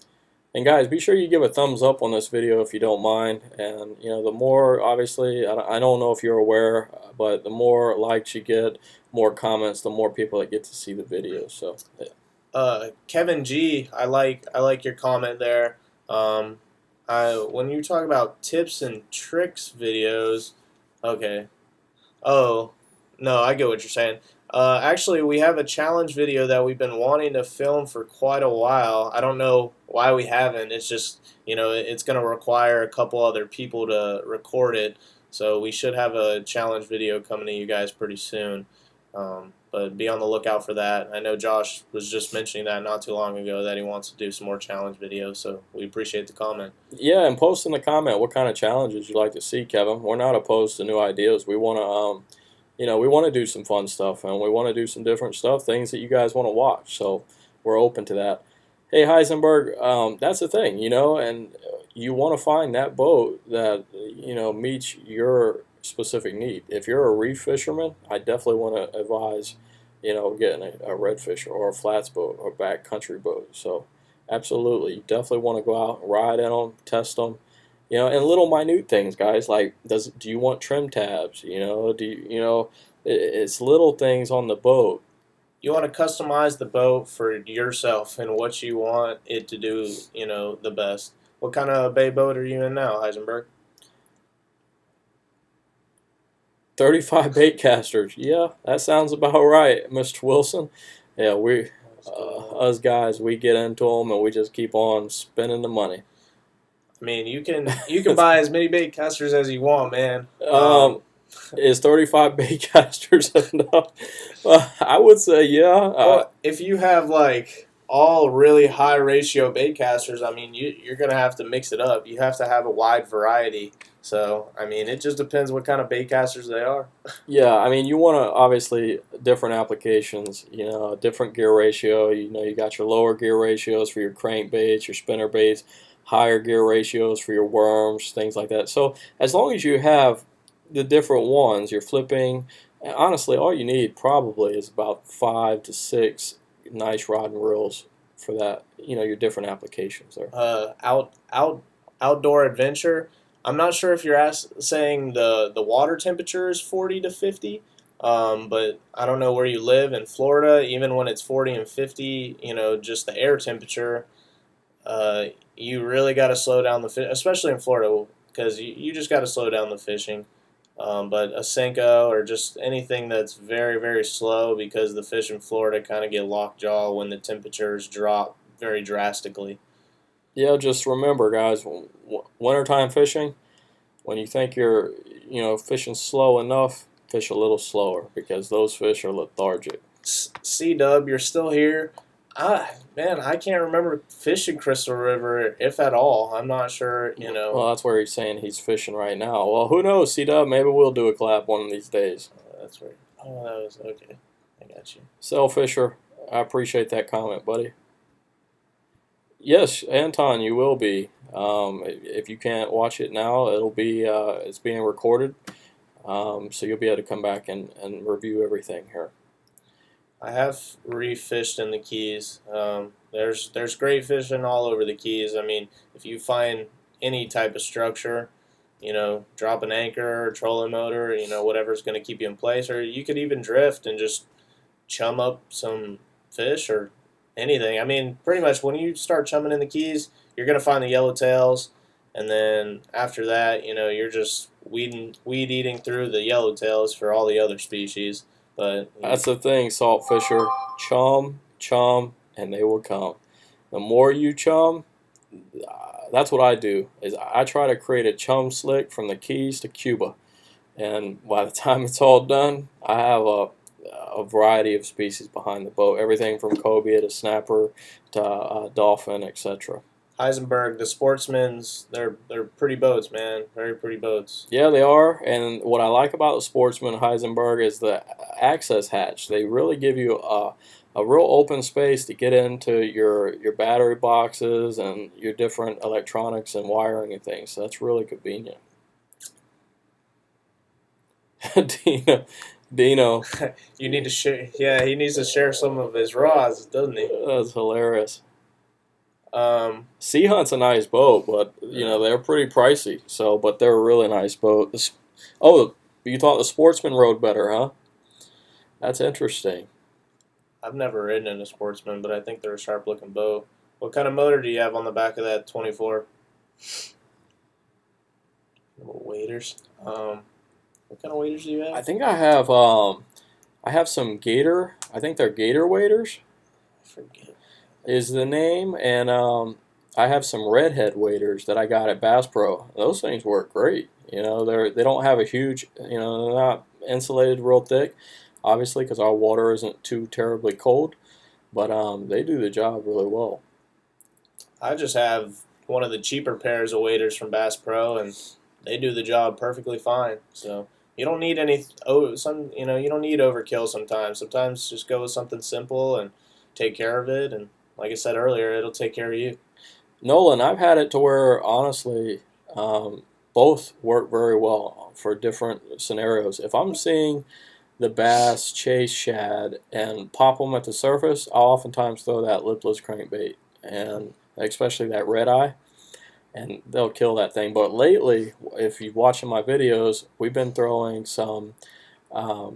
B: And guys, be sure you give a thumbs up on this video if you don't mind. And the more, obviously, I don't know if you're aware, but the more likes you get, more comments, the more people that get to see the video. So, yeah.
A: Kevin G, I like your comment there. When you talk about tips and tricks videos, okay. Oh, no, I get what you're saying. Actually, we have a challenge video that we've been wanting to film for quite a while. I don't know why we haven't. It's just, it's going to require a couple other people to record it. So we should have a challenge video coming to you guys pretty soon. But be on the lookout for that. I know Josh was just mentioning that not too long ago, that he wants to do some more challenge videos. So we appreciate the comment.
B: Yeah, and post in the comment what kind of challenges you'd like to see, Kevin. We're not opposed to new ideas. We want to we want to do some fun stuff, and we want to do some different stuff, things that you guys want to watch. So we're open to that. Hey, Heisenberg, that's the thing, and you want to find that boat that, meets your specific need. If you're a reef fisherman, I definitely want to advise, getting a redfish or a flats boat or a backcountry boat. So absolutely, you definitely want to go out and ride in them, test them. And little minute things, guys, like do you want trim tabs? It's little things on the boat.
A: You want to customize the boat for yourself and what you want it to do, the best. What kind of bay boat are you in now, Heisenberg?
B: 35 bait casters. Yeah, that sounds about right, Mr. Wilson. Yeah, us guys, we get into them and we just keep on spending the money.
A: I mean, you can buy as many bait casters as you want, man.
B: Is 35 bait casters enough? I would say yeah.
A: Well, if you have like all really high ratio bait casters, I mean, you're gonna have to mix it up. You have to have a wide variety. So, I mean, it just depends what kind of bait casters they are.
B: Yeah, I mean, you want to obviously different applications, different gear ratio. You got your lower gear ratios for your crankbaits, your spinner baits, higher gear ratios for your worms, things like that. So as long as you have the different ones, you're flipping. Honestly, all you need probably is about 5 to 6 nice rod and reels for that. Your different applications there.
A: Outdoor adventure. I'm not sure if you're saying the water temperature is 40 to 50, but I don't know where you live in Florida. Even when it's 40 and 50, just the air temperature, uh, you really got to slow down the fish, especially in Florida, because you just got to slow down the fishing. But a Senko or just anything that's very, very slow because the fish in Florida kind of get lockjaw when the temperatures drop very drastically.
B: Yeah, just remember, guys, wintertime fishing. When you think you're, fishing slow enough, fish a little slower because those fish are lethargic.
A: C Dub, you're still here. Man, I can't remember fishing Crystal River, if at all. I'm not sure,
B: Well, that's where he's saying he's fishing right now. Well, who knows, C-Dub? Maybe we'll do a collab one of these days.
A: That's where. Oh, that was okay. I got you.
B: Sail Fisher, I appreciate that comment, buddy. Yes, Anton, you will be. If you can't watch it now, it'll be it's being recorded, so you'll be able to come back and review everything here.
A: I have reef fished in the Keys. There's great fishing all over the Keys. I mean, if you find any type of structure, drop an anchor, trolling motor, whatever's going to keep you in place, or you could even drift and just chum up some fish or anything. I mean, pretty much when you start chumming in the Keys, you're going to find the yellowtails, and then after that, you're just weed eating through the yellowtails for all the other species. But
B: That's the thing, Salt Fisher. Chum, chum, and they will come. The more you chum, that's what I do. Is I try to create a chum slick from the Keys to Cuba, and by the time it's all done, I have a variety of species behind the boat. Everything from cobia to snapper to dolphin, etc.
A: Heisenberg, the Sportsmen's, they're pretty boats, man. Very pretty boats.
B: Yeah, they are. And what I like about the Sportsman Heisenberg is the access hatch. They really give you a real open space to get into your battery boxes and your different electronics and wiring and things. So that's really convenient. Dino, Dino,
A: You need to share. Yeah, he needs to share some of his rods, doesn't he?
B: that's hilarious.
A: Um,
B: Sea Hunt's a nice boat, but they're pretty pricey. So, but they're a really nice boat. Oh, you thought the Sportsman rode better, huh? That's interesting.
A: I've never ridden in a Sportsman, but I think they're a sharp-looking boat. What kind of motor do you have on the back of that 24? Little waders. What kind of waders do you
B: I
A: have?
B: think I have some gator. I think they're gator waders
A: I forget.
B: is the name, and I have some redhead waders that I got at Bass Pro. Those things work great. They don't have a huge, they're not insulated real thick, obviously, because our water isn't too terribly cold, but they do the job really well.
A: I just have one of the cheaper pairs of waders from Bass Pro, and they do the job perfectly fine. So you don't need any. Oh, you don't need overkill sometimes. Sometimes just go with something simple and take care of it. And like I said earlier, it'll take care of you.
B: Nolan, I've had it to where honestly, both work very well for different scenarios. If I'm seeing the bass chase shad and pop them at the surface, I'll oftentimes throw that lipless crankbait, and especially that red eye, and they'll kill that thing. But lately, if you're watching my videos, we've been throwing some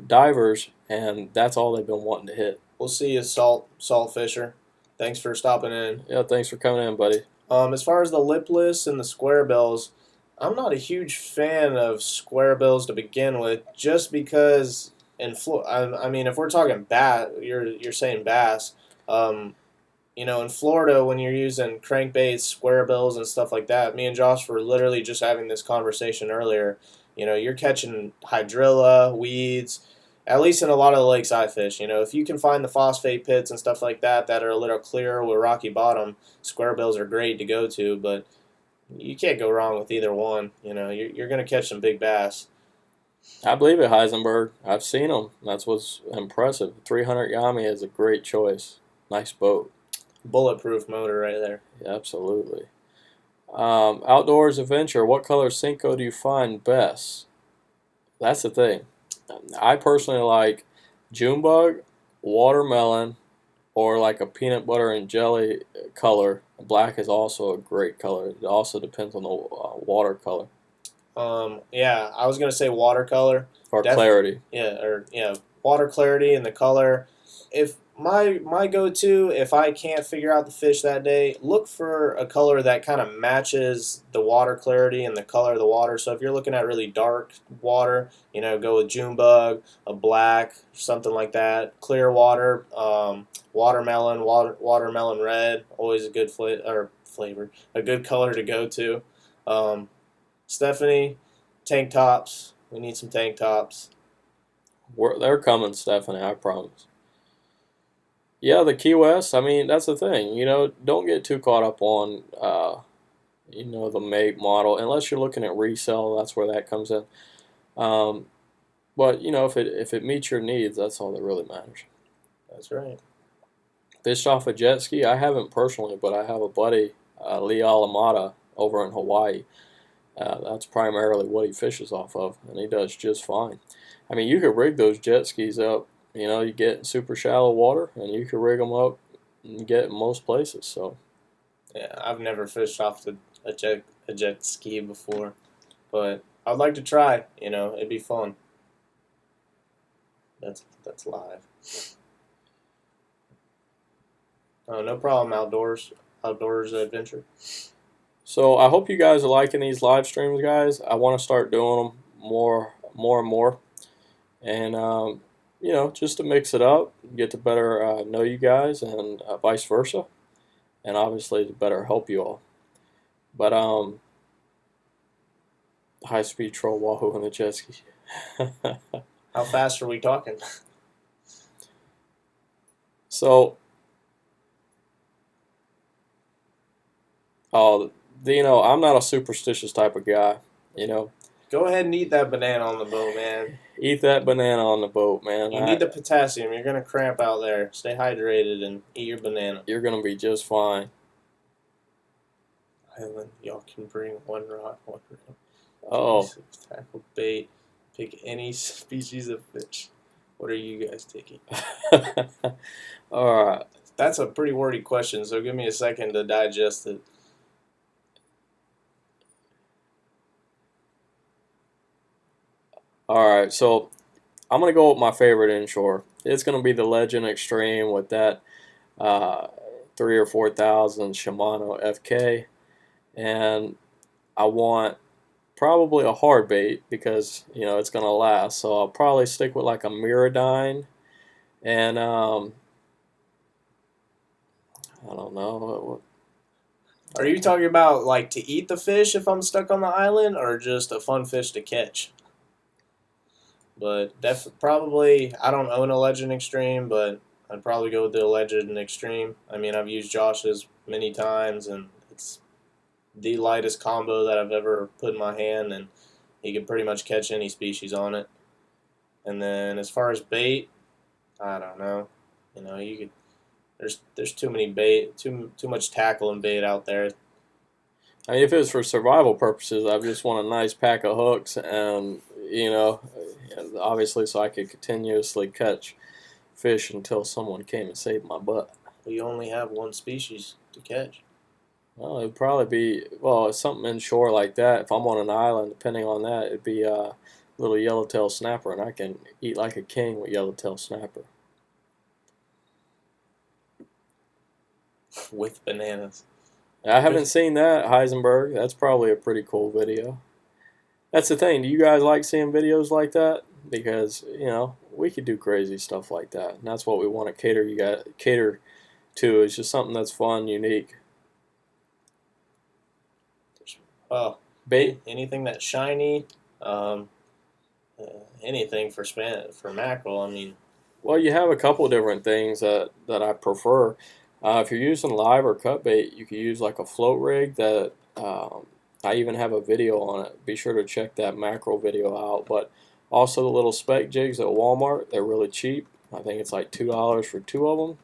B: divers, and that's all they've been wanting to hit.
A: We'll see you, Salt Fisher. Thanks for stopping in.
B: Yeah, thanks for coming in, buddy.
A: As far as the lipless and the square bills, I'm not a huge fan of square bills to begin with, just because I mean, if we're talking bass, you're saying bass. Um, in Florida, when you're using crankbaits, square bills, and stuff like that, me and Josh were literally just having this conversation earlier. You're catching hydrilla, weeds, at least in a lot of the lakes I fish. If you can find the phosphate pits and stuff like that that are a little clearer with rocky bottom, square bills are great to go to, but you can't go wrong with either one. You're going to catch some big bass.
B: I believe it, Heisenberg. I've seen them. That's what's impressive. 300 Yami is a great choice. Nice boat.
A: Bulletproof motor right there.
B: Yeah, absolutely. Outdoors adventure. What color Cinco do you find best? That's the thing. I personally like Junebug, watermelon, or like a peanut butter and jelly color. Black is also a great color. It also depends on the watercolor
A: Yeah, I was gonna say watercolor
B: or clarity.
A: water clarity and the color. If my go-to, if I can't figure out the fish that day, look for a color that kind of matches the water clarity and the color of the water. So if you're looking at really dark water, go with Junebug, a black, something like that. Clear water, watermelon red, always a good flavor, a good color to go to. Stephanie, tank tops. We need some tank tops.
B: They're coming, Stephanie, I promise. Yeah, the Key West, I mean, that's the thing. Don't get too caught up on, the make, model, unless you're looking at resale, that's where that comes in. But, if it meets your needs, that's all that really matters.
A: That's right.
B: Fished off a jet ski? I haven't personally, but I have a buddy, Lee Alamada, over in Hawaii. That's primarily what he fishes off of, and he does just fine. I mean, you could rig those jet skis up. You get super shallow water, and you can rig them up and get in most places. So,
A: yeah, I've never fished off a jet ski before, but I'd like to try. It'd be fun. That's live. Oh, no problem. Outdoors adventure.
B: So I hope you guys are liking these live streams, guys. I want to start doing them more and more, and just to mix it up, get to better know you guys, and vice versa, and obviously to better help you all. But high speed troll wahoo on the jet ski.
A: How fast are we talking?
B: So, I'm not a superstitious type of guy.
A: Go ahead and eat that banana on the boat, man.
B: Eat that banana on the boat, man.
A: You need the potassium. You're gonna cramp out there. Stay hydrated and eat your banana.
B: You're gonna be just fine.
A: Island, y'all can bring one rod, one reel.
B: Oh.
A: Tackle bait. Pick any species of fish. What are you guys taking?
B: All right.
A: That's a pretty wordy question, so give me a second to digest it.
B: Alright, so I'm going to go with my favorite inshore. It's going to be the Legend Extreme with that 3 or 4,000 Shimano FK. And I want probably a hard bait because, it's going to last. So I'll probably stick with like a Miradyne. And, I don't know.
A: Are you talking about like to eat the fish if I'm stuck on the island, or just a fun fish to catch? But probably, I don't own a Legend Extreme, but I'd probably go with the Legend Extreme. I mean, I've used Josh's many times, and it's the lightest combo that I've ever put in my hand, and you can pretty much catch any species on it. And then as far as bait, I don't know. You could. There's too many bait, too much tackle and bait out there.
B: I mean, if it was for survival purposes, I just want a nice pack of hooks and, obviously so I could continuously catch fish until someone came and saved my butt.
A: We only have one species to catch.
B: Well, it'd probably be, something inshore like that. If I'm on an island, depending on that, it'd be a little yellowtail snapper, and I can eat like a king with yellowtail snapper.
A: With bananas.
B: I haven't seen that, Heisenberg. That's probably a pretty cool video. That's the thing. Do you guys like seeing videos like that? Because, we could do crazy stuff like that. And that's what we want to cater to. It's just something that's fun, unique.
A: Oh, bait, anything that's shiny, Um, Anything for mackerel. I mean,
B: Well, you have a couple different things that I prefer. If you're using live or cut bait, you can use like a float rig that I even have a video on it. Be sure to check that mackerel video out. But also the little spec jigs at Walmart, they're really cheap. I think it's like $2 for two of them.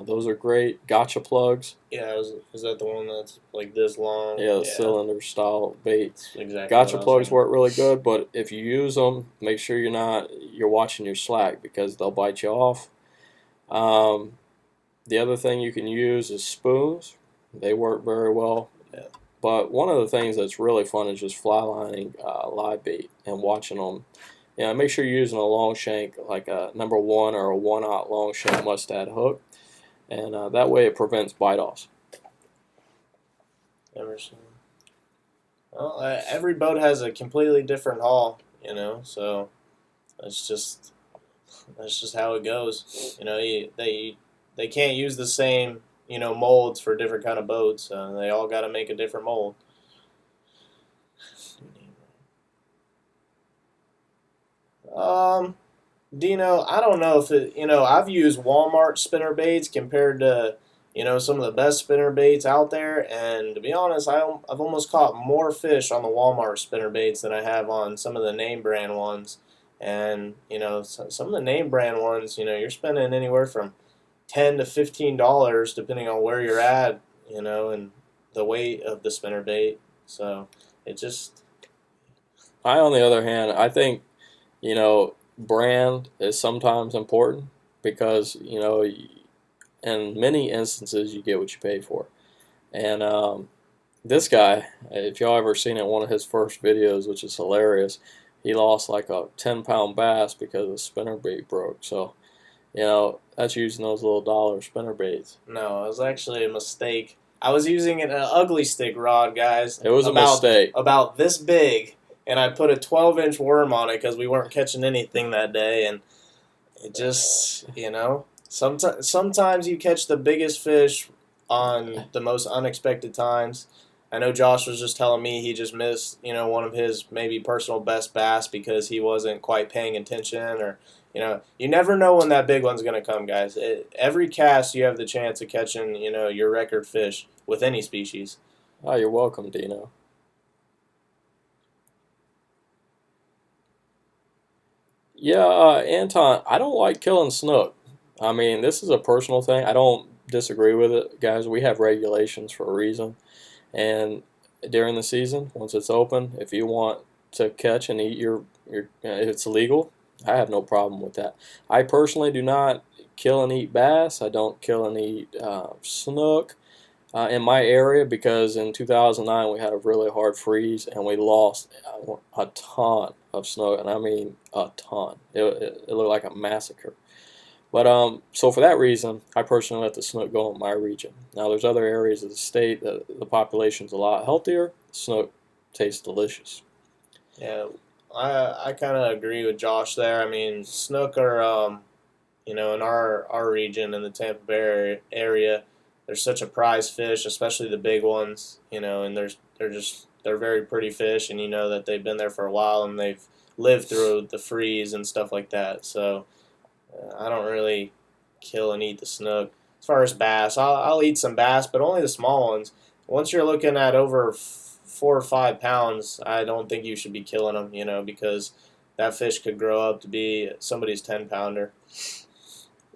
B: Those are great. Gotcha plugs.
A: yeah, is that the one that's like this long?
B: Yeah, the
A: Yeah,
B: cylinder style bait.
A: that's exactly what
B: Gotcha
A: I was
B: plugs
A: thinking.
B: work really good, but if you use them, make sure you're watching your slack because they'll bite you off. Um, the other thing you can use is spoons. They work very well.
A: Yeah.
B: But one of the things that's really fun is just fly lining live bait and watching them. Yeah, make sure you're using a long shank, like a number one or a 1/0 long shank mustad hook, and that way it prevents bite offs.
A: Never seen. Well, every boat has a completely different hull, so that's just that's just how it goes. They can't use the same molds for different kind of boats. They all got to make a different mold. Um, Dino, I don't know if it. I've used Walmart spinner baits compared to some of the best spinner baits out there, and to be honest, I've almost caught more fish on the Walmart spinner baits than I have on some of the name brand ones. And some of the name brand ones, you're spending anywhere from $10 to $15 depending on where you're at, and the weight of the spinner bait. So it just
B: On the other hand, I think brand is sometimes important because in many instances you get what you pay for. And this guy, if y'all ever seen it, one of his first videos, which is hilarious, he lost like a 10-pound bass because the spinner bait broke. So that's using those little dollar spinner baits.
A: no, it was actually a mistake. I was using an ugly stick rod, guys.
B: It was a
A: about
B: mistake.
A: about this big, and I put a 12-inch worm on it because we weren't catching anything that day, and it just sometimes you catch the biggest fish on the most unexpected times. I know Josh was just telling me he just missed one of his maybe personal best bass because he wasn't quite paying attention, or you never know when that big one's going to come, guys. Every cast you have the chance of catching your record fish with any species.
B: Oh, you're welcome, Dino. Yeah, Anton, I don't like killing snook. I mean, this is a personal thing. I don't disagree with it, guys. We have regulations for a reason. And during the season, once it's open, if you want to catch and eat if it's legal, I have no problem with that. I personally do not kill and eat bass. I don't kill and eat snook in my area because in 2009 we had a really hard freeze and we lost a ton of snook, and I mean a ton. It looked like a massacre. But so for that reason, I personally let the snook go in my region. Now there's other areas of the state that the population's a lot healthier. Snook tastes delicious.
A: Yeah, I kind of agree with Josh there. I mean, snook are in our region in the Tampa Bay area, they're such a prize fish, especially the big ones. And they're very pretty fish, and you know that they've been there for a while and they've lived through the freeze and stuff like that. So I don't really kill and eat the snook. As far as bass, I'll eat some bass, but only the small ones. Once you're looking at over 4 or 5 pounds, I don't think you should be killing them. Because that fish could grow up to be somebody's 10-pounder.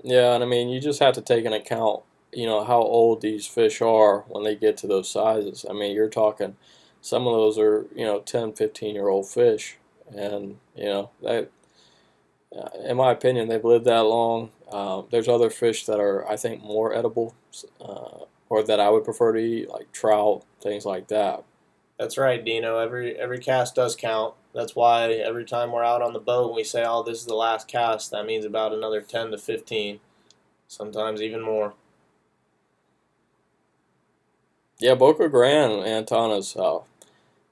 B: Yeah, and I mean, you just have to take into account, how old these fish are when they get to those sizes. I mean, you're talking, some of those are, 10, 15-year-old fish. And, that, in my opinion, they've lived that long. There's other fish that are, I think, more edible, or that I would prefer to eat, like trout, things like that.
A: That's right, Dino. Every cast does count. That's why every time we're out on the boat and we say, "Oh, this is the last cast," that means about another 10 to 15, sometimes even more.
B: Yeah, Boca Grande, Anton, is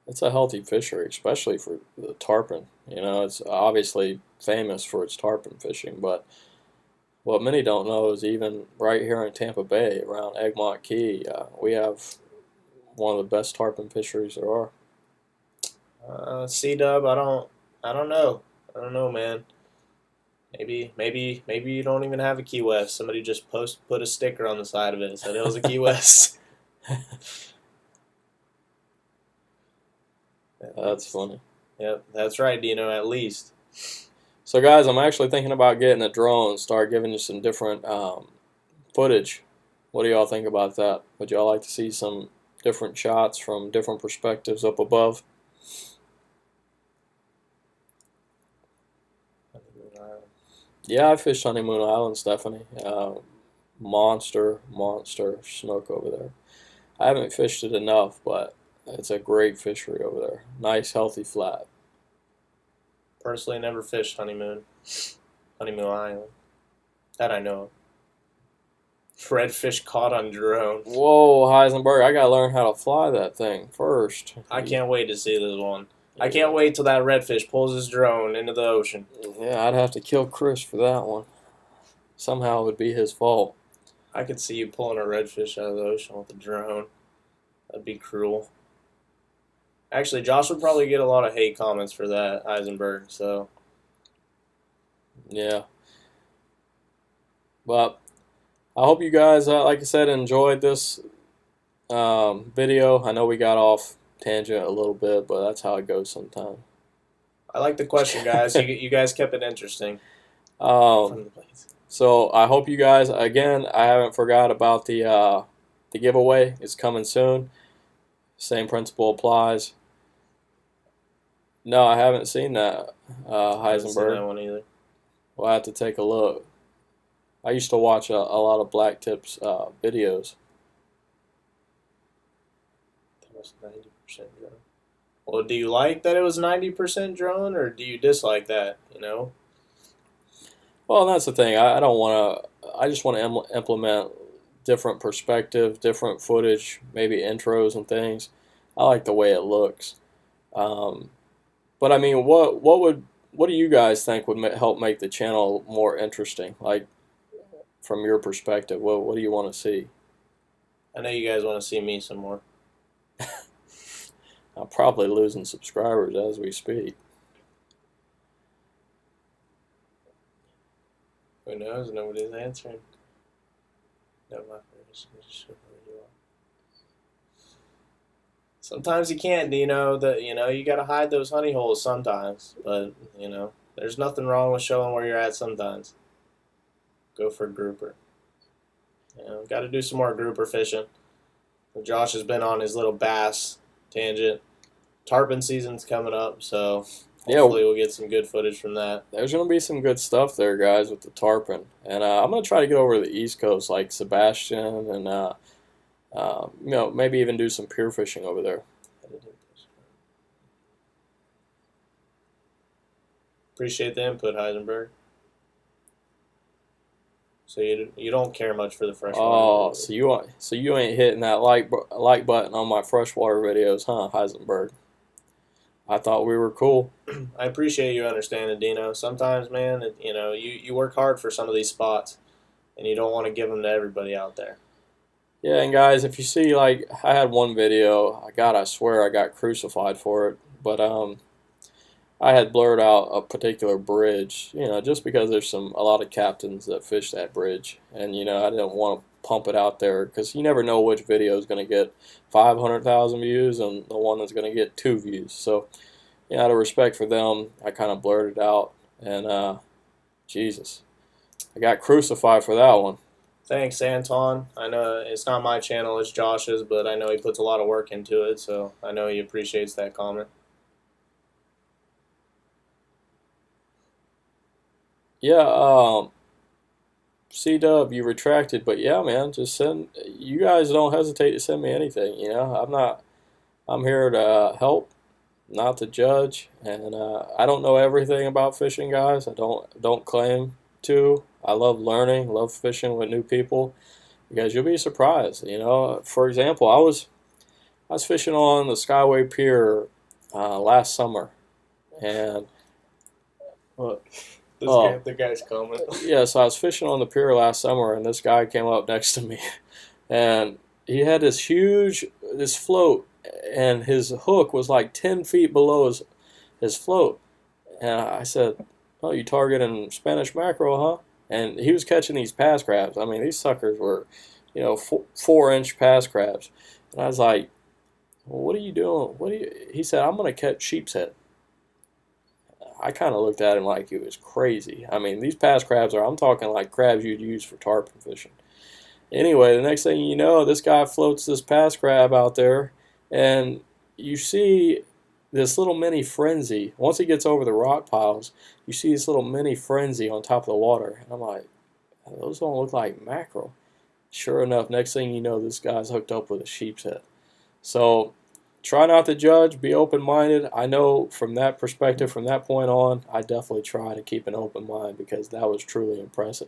B: it's a healthy fishery, especially for the tarpon. It's obviously famous for its tarpon fishing, but what many don't know is even right here in Tampa Bay, around Egmont Key, we have one of the best tarpon fisheries there are.
A: C Dub, I don't. I don't know. I don't know, man. Maybe you don't even have a Key West. Somebody just put a sticker on the side of it and said it was a Key West. At
B: That's
A: least.
B: funny.
A: Yep, that's right, Dino. At least.
B: So, guys, I'm actually thinking about getting a drone and start giving you some different footage. What do y'all think about that? Would y'all like to see some different shots from different perspectives up above? Yeah, I fished Honeymoon Island, Stephanie. Monster snook over there. I haven't fished it enough, but it's a great fishery over there. Nice, healthy flat.
A: Personally, never fished Honeymoon Island. That I know of. Redfish caught on drone.
B: Whoa, Heisenberg, I gotta learn how to fly that thing first.
A: I can't wait to see this one. I can't wait till that redfish pulls his drone into the ocean.
B: Yeah, I'd have to kill Chris for that one. Somehow it would be his fault.
A: I could see you pulling a redfish out of the ocean with a drone. That'd be cruel. Actually, Josh would probably get a lot of hate comments for that, Heisenberg. So,
B: Yeah. But I hope you guys, like I said, enjoyed this video. I know we got off tangent a little bit, but that's how it goes sometimes.
A: I like the question, guys. You guys kept it interesting.
B: So I hope you guys, again, I haven't forgot about the giveaway. It's coming soon. Same principle applies. No, I haven't seen that,
A: I haven't seen
B: Heisenberg.
A: that one either.
B: We'll have to take a look. I used to watch a lot of Black Tips videos.
A: That was 90% drone. Well, do you like that it was 90% drone, or do you dislike that? You know.
B: Well, that's the thing. I don't want to. I just want to implement different perspective, different footage, maybe intros and things. I like the way it looks. But I mean, what do you guys think would help make the channel more interesting? Like from your perspective, what do you want to see?
A: I know you guys want to see me some more.
B: I'm probably losing subscribers as we speak.
A: Who knows? Nobody's answering. No, my Sometimes you can't, you know, you gotta hide those honey holes sometimes. But, there's nothing wrong with showing where you're at sometimes. Go for a grouper. Gotta do some more grouper fishing. Josh has been on his little bass tangent. Tarpon season's coming up, so hopefully we'll get some good footage from that.
B: There's going to be some good stuff there, guys, with the tarpon. And I'm going to try to get over to the East Coast, like Sebastian, and maybe even do some pier fishing over there.
A: Appreciate the input, Heisenberg. So you don't care much for the freshwater.
B: Oh, so you ain't hitting that like button on my freshwater videos, huh, Heisenberg? I thought we were cool.
A: I appreciate you understanding, Dino. Sometimes, man, you work hard for some of these spots, and you don't want to give them to everybody out there.
B: Yeah, and guys, if you see, like, I had one video, I swear I got crucified for it, but I had blurred out a particular bridge, just because there's a lot of captains that fish that bridge, and I didn't want to pump it out there because you never know which video is going to get 500,000 views and the one that's going to get 2 views. So, out of respect for them, I kind of blurred it out, and Jesus, I got crucified for that one.
A: Thanks, Anton. I know it's not my channel, it's Josh's, but I know he puts a lot of work into it, so I know he appreciates that comment.
B: Yeah, C-Dub, you retracted, but yeah, man, you guys don't hesitate to send me anything, I'm here to help, not to judge, and I don't know everything about fishing, guys. I don't claim to. I love learning, love fishing with new people, because you'll be surprised, For example, I was fishing on the Skyway Pier last summer, and
A: what? The guy's comment.
B: Yeah, so I was fishing on the pier last summer, and this guy came up next to me, and he had this float, and his hook was like 10 feet below his float, And I said, "Oh, you targeting Spanish mackerel, huh?" And he was catching these pass crabs. I mean, these suckers were, 4-inch pass crabs. And I was like, well, "What are you doing? What do you?" He said, "I'm gonna catch sheep's head." I kind of looked at him like he was crazy. I mean, these pass crabs are, I'm talking like crabs you'd use for tarpon fishing. Anyway, the next thing you know, this guy floats this pass crab out there, and you see this little mini frenzy. Once he gets over the rock piles, you see this little mini frenzy on top of the water. And I'm like, those don't look like mackerel. Sure enough, next thing you know, this guy's hooked up with a sheep's head. So try not to judge, be open minded. I know from that perspective, from that point on, I definitely try to keep an open mind because that was truly impressive.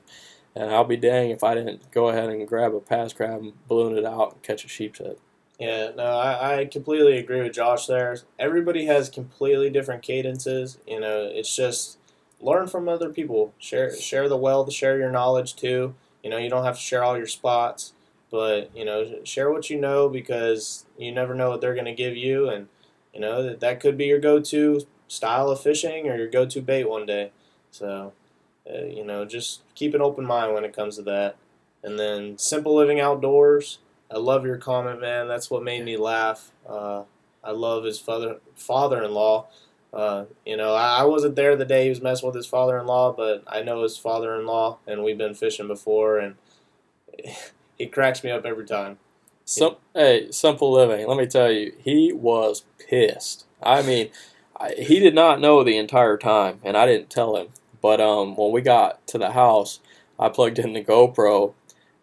B: And I'll be dang if I didn't go ahead and grab a pass crab and balloon it out and catch a sheep's head.
A: Yeah, no, I completely agree with Josh there. Everybody has completely different cadences. It's just learn from other people. Share the wealth, share your knowledge too. You don't have to share all your spots, but share what you know because you never know what they're going to give you, and that could be your go-to style of fishing or your go-to bait one day. So, just keep an open mind when it comes to that. And then simple living outdoors. I love your comment, man. That's what made me laugh. I love his father-in-law. I wasn't there the day he was messing with his father-in-law, but I know his father-in-law, and we've been fishing before, and he cracks me up every time.
B: Hey, simple living. Let me tell you, he was pissed. I mean, he did not know the entire time, and I didn't tell him. But when we got to the house, I plugged in the GoPro,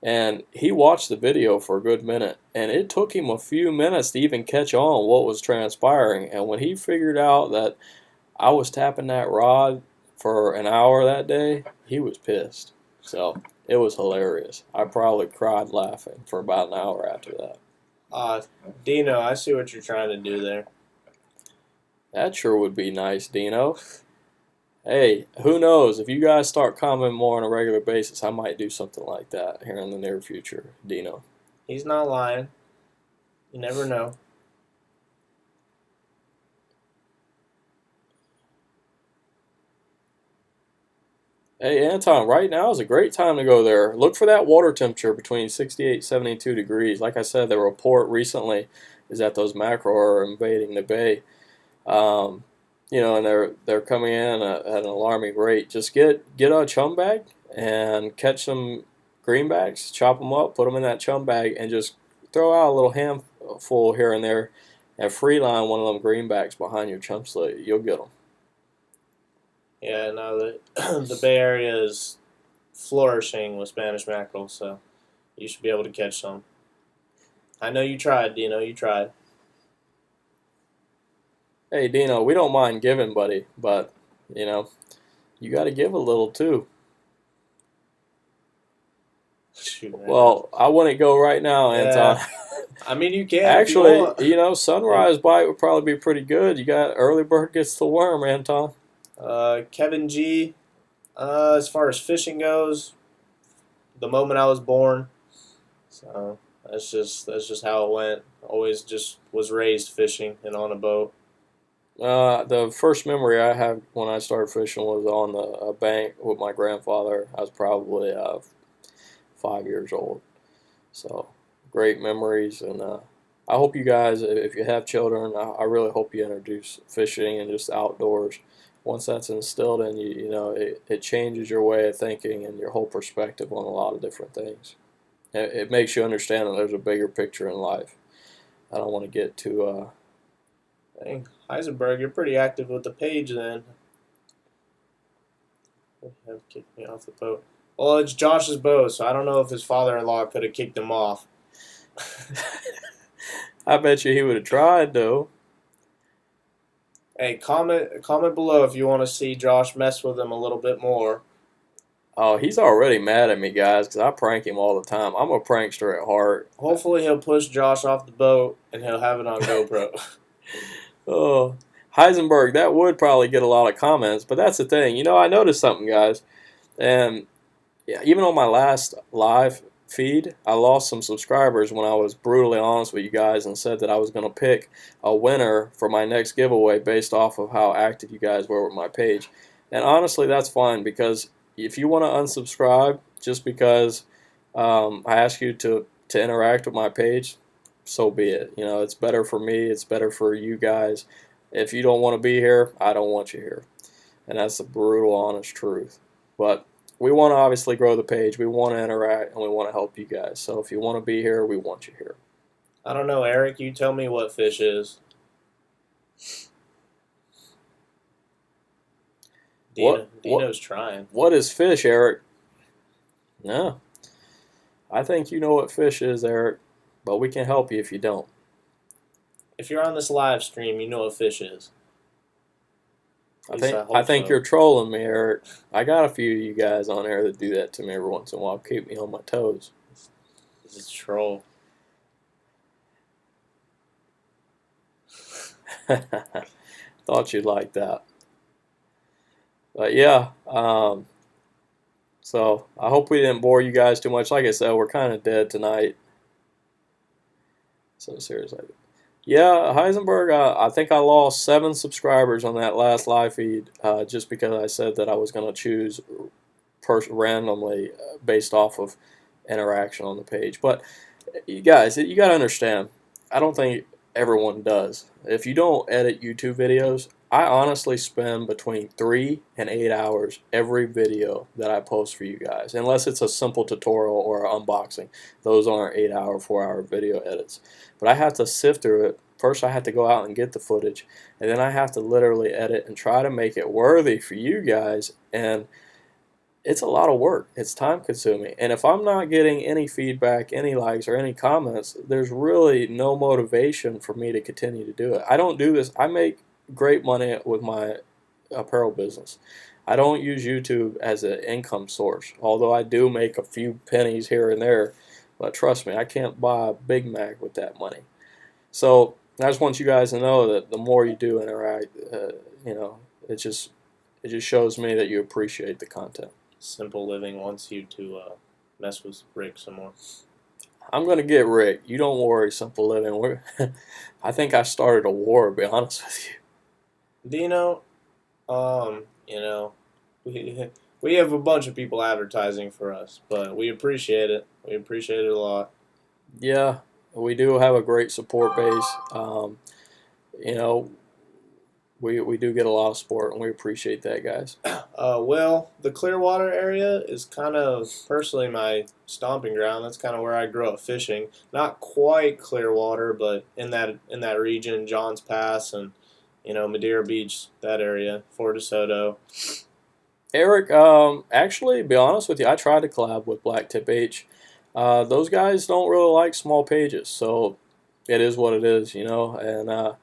B: and he watched the video for a good minute. And it took him a few minutes to even catch on what was transpiring. And when he figured out that I was tapping that rod for an hour that day, he was pissed. So it was hilarious. I probably cried laughing for about an hour after that.
A: Uh, Dino, I see what you're trying to do there.
B: That sure would be nice, Dino. Hey, who knows? If you guys start commenting more on a regular basis, I might do something like that here in the near future, Dino.
A: He's not lying. You never know.
B: Hey, Anton, right now is a great time to go there. Look for that water temperature between 68 and 72 degrees. Like I said, the report recently is that those mackerel are invading the bay. Um, and they're coming in at an alarming rate. Just get a chum bag and catch some greenbacks, chop them up, put them in that chum bag, and just throw out a little handful here and there, and free line one of them greenbacks behind your chum slit. You'll get them.
A: Yeah, no, the Bay Area is flourishing with Spanish mackerel, so you should be able to catch some. I know you tried, Dino. You tried.
B: Hey, Dino, we don't mind giving, buddy, but you know you got to give a little too.
A: Shoot,
B: Well, I wouldn't go right now, Anton.
A: yeah. I mean, you can if you
B: Actually,
A: want.
B: sunrise bite would probably be pretty good. You got early bird gets the worm, Anton.
A: Kevin G. As far as fishing goes, the moment I was born, so that's just how it went. Always just was raised fishing and on a boat.
B: The first memory I have when I started fishing was on a bank with my grandfather. I was probably 5 years old. So great memories, and I hope you guys, if you have children, I really hope you introduce fishing and just outdoors. Once that's instilled in you, it changes your way of thinking and your whole perspective on a lot of different things. It makes you understand that there's a bigger picture in life. I don't want to get too.
A: Hey, Heisenberg, you're pretty active with the page then. Have kicked me off the boat. Well, it's Josh's boat, so I don't know if his father-in-law could have kicked him off.
B: I bet you he would have tried though.
A: Hey, comment below if you want to see Josh mess with him a little bit more.
B: Oh, he's already mad at me, guys, because I prank him all the time. I'm a prankster at heart.
A: Hopefully he'll push Josh off the boat and he'll have it on GoPro.
B: Oh, Heisenberg, that would probably get a lot of comments, but that's the thing. I noticed something, guys, and yeah, even on my last live, feed, I lost some subscribers when I was brutally honest with you guys and said that I was going to pick a winner for my next giveaway based off of how active you guys were with my page. And honestly, that's fine, because if you want to unsubscribe just because I ask you to interact with my page, so be it. You know, it's better for me, it's better for you guys. If you don't want to be here, I don't want you here. And that's the brutal, honest truth. But we want to obviously grow the page. We want to interact, and we want to help you guys. So if you want to be here, we want you here.
A: I don't know, Eric. You tell me what fish is. Dino's trying.
B: What is fish, Eric? No. I think you know what fish is, Eric, but we can help you if you don't.
A: If you're on this live stream, you know what fish is.
B: I think you're trolling me, Eric. I got a few of you guys on here that do that to me every once in a while, keep me on my toes.
A: This is a troll.
B: Thought you'd like that. But yeah, so I hope we didn't bore you guys too much. Like I said, we're kind of dead tonight. So seriously. Yeah, Heisenberg, I think I lost 7 subscribers on that last live feed just because I said that I was going to choose randomly based off of interaction on the page. But you guys, you got to understand, I don't think everyone does. If you don't edit YouTube videos, I honestly spend between 3 and 8 hours every video that I post for you guys, unless it's a simple tutorial or an unboxing. Those aren't 8-hour, 4-hour video edits. But I have to sift through it. First, I have to go out and get the footage, and then I have to literally edit and try to make it worthy for you guys. And it's a lot of work. It's time consuming. And if I'm not getting any feedback, any likes, or any comments, there's really no motivation for me to continue to do it. I don't do this. I make great money with my apparel business. I don't use YouTube as an income source, although I do make a few pennies here and there. But trust me, I can't buy a Big Mac with that money. So I just want you guys to know that the more you do interact, you know, it just shows me that you appreciate the content.
A: Simple Living wants you to mess with Rick some more.
B: I'm going to get Rick. You don't worry, Simple Living. I think I started a war, to be honest with you.
A: Dino, you know, we have a bunch of people advertising for us, but we appreciate it. We appreciate it a lot.
B: Yeah, we do have a great support base. You know, we do get a lot of support, and we appreciate that, guys.
A: Well, the Clearwater area is kind of personally my stomping ground. That's kind of where I grew up fishing. Not quite Clearwater, but in that region, Johns Pass and Madeira Beach, that area, Fort DeSoto.
B: Eric, actually, to be honest with you, I tried to collab with Black Tip H. Those guys don't really like small pages, so it is what it is, you know. And I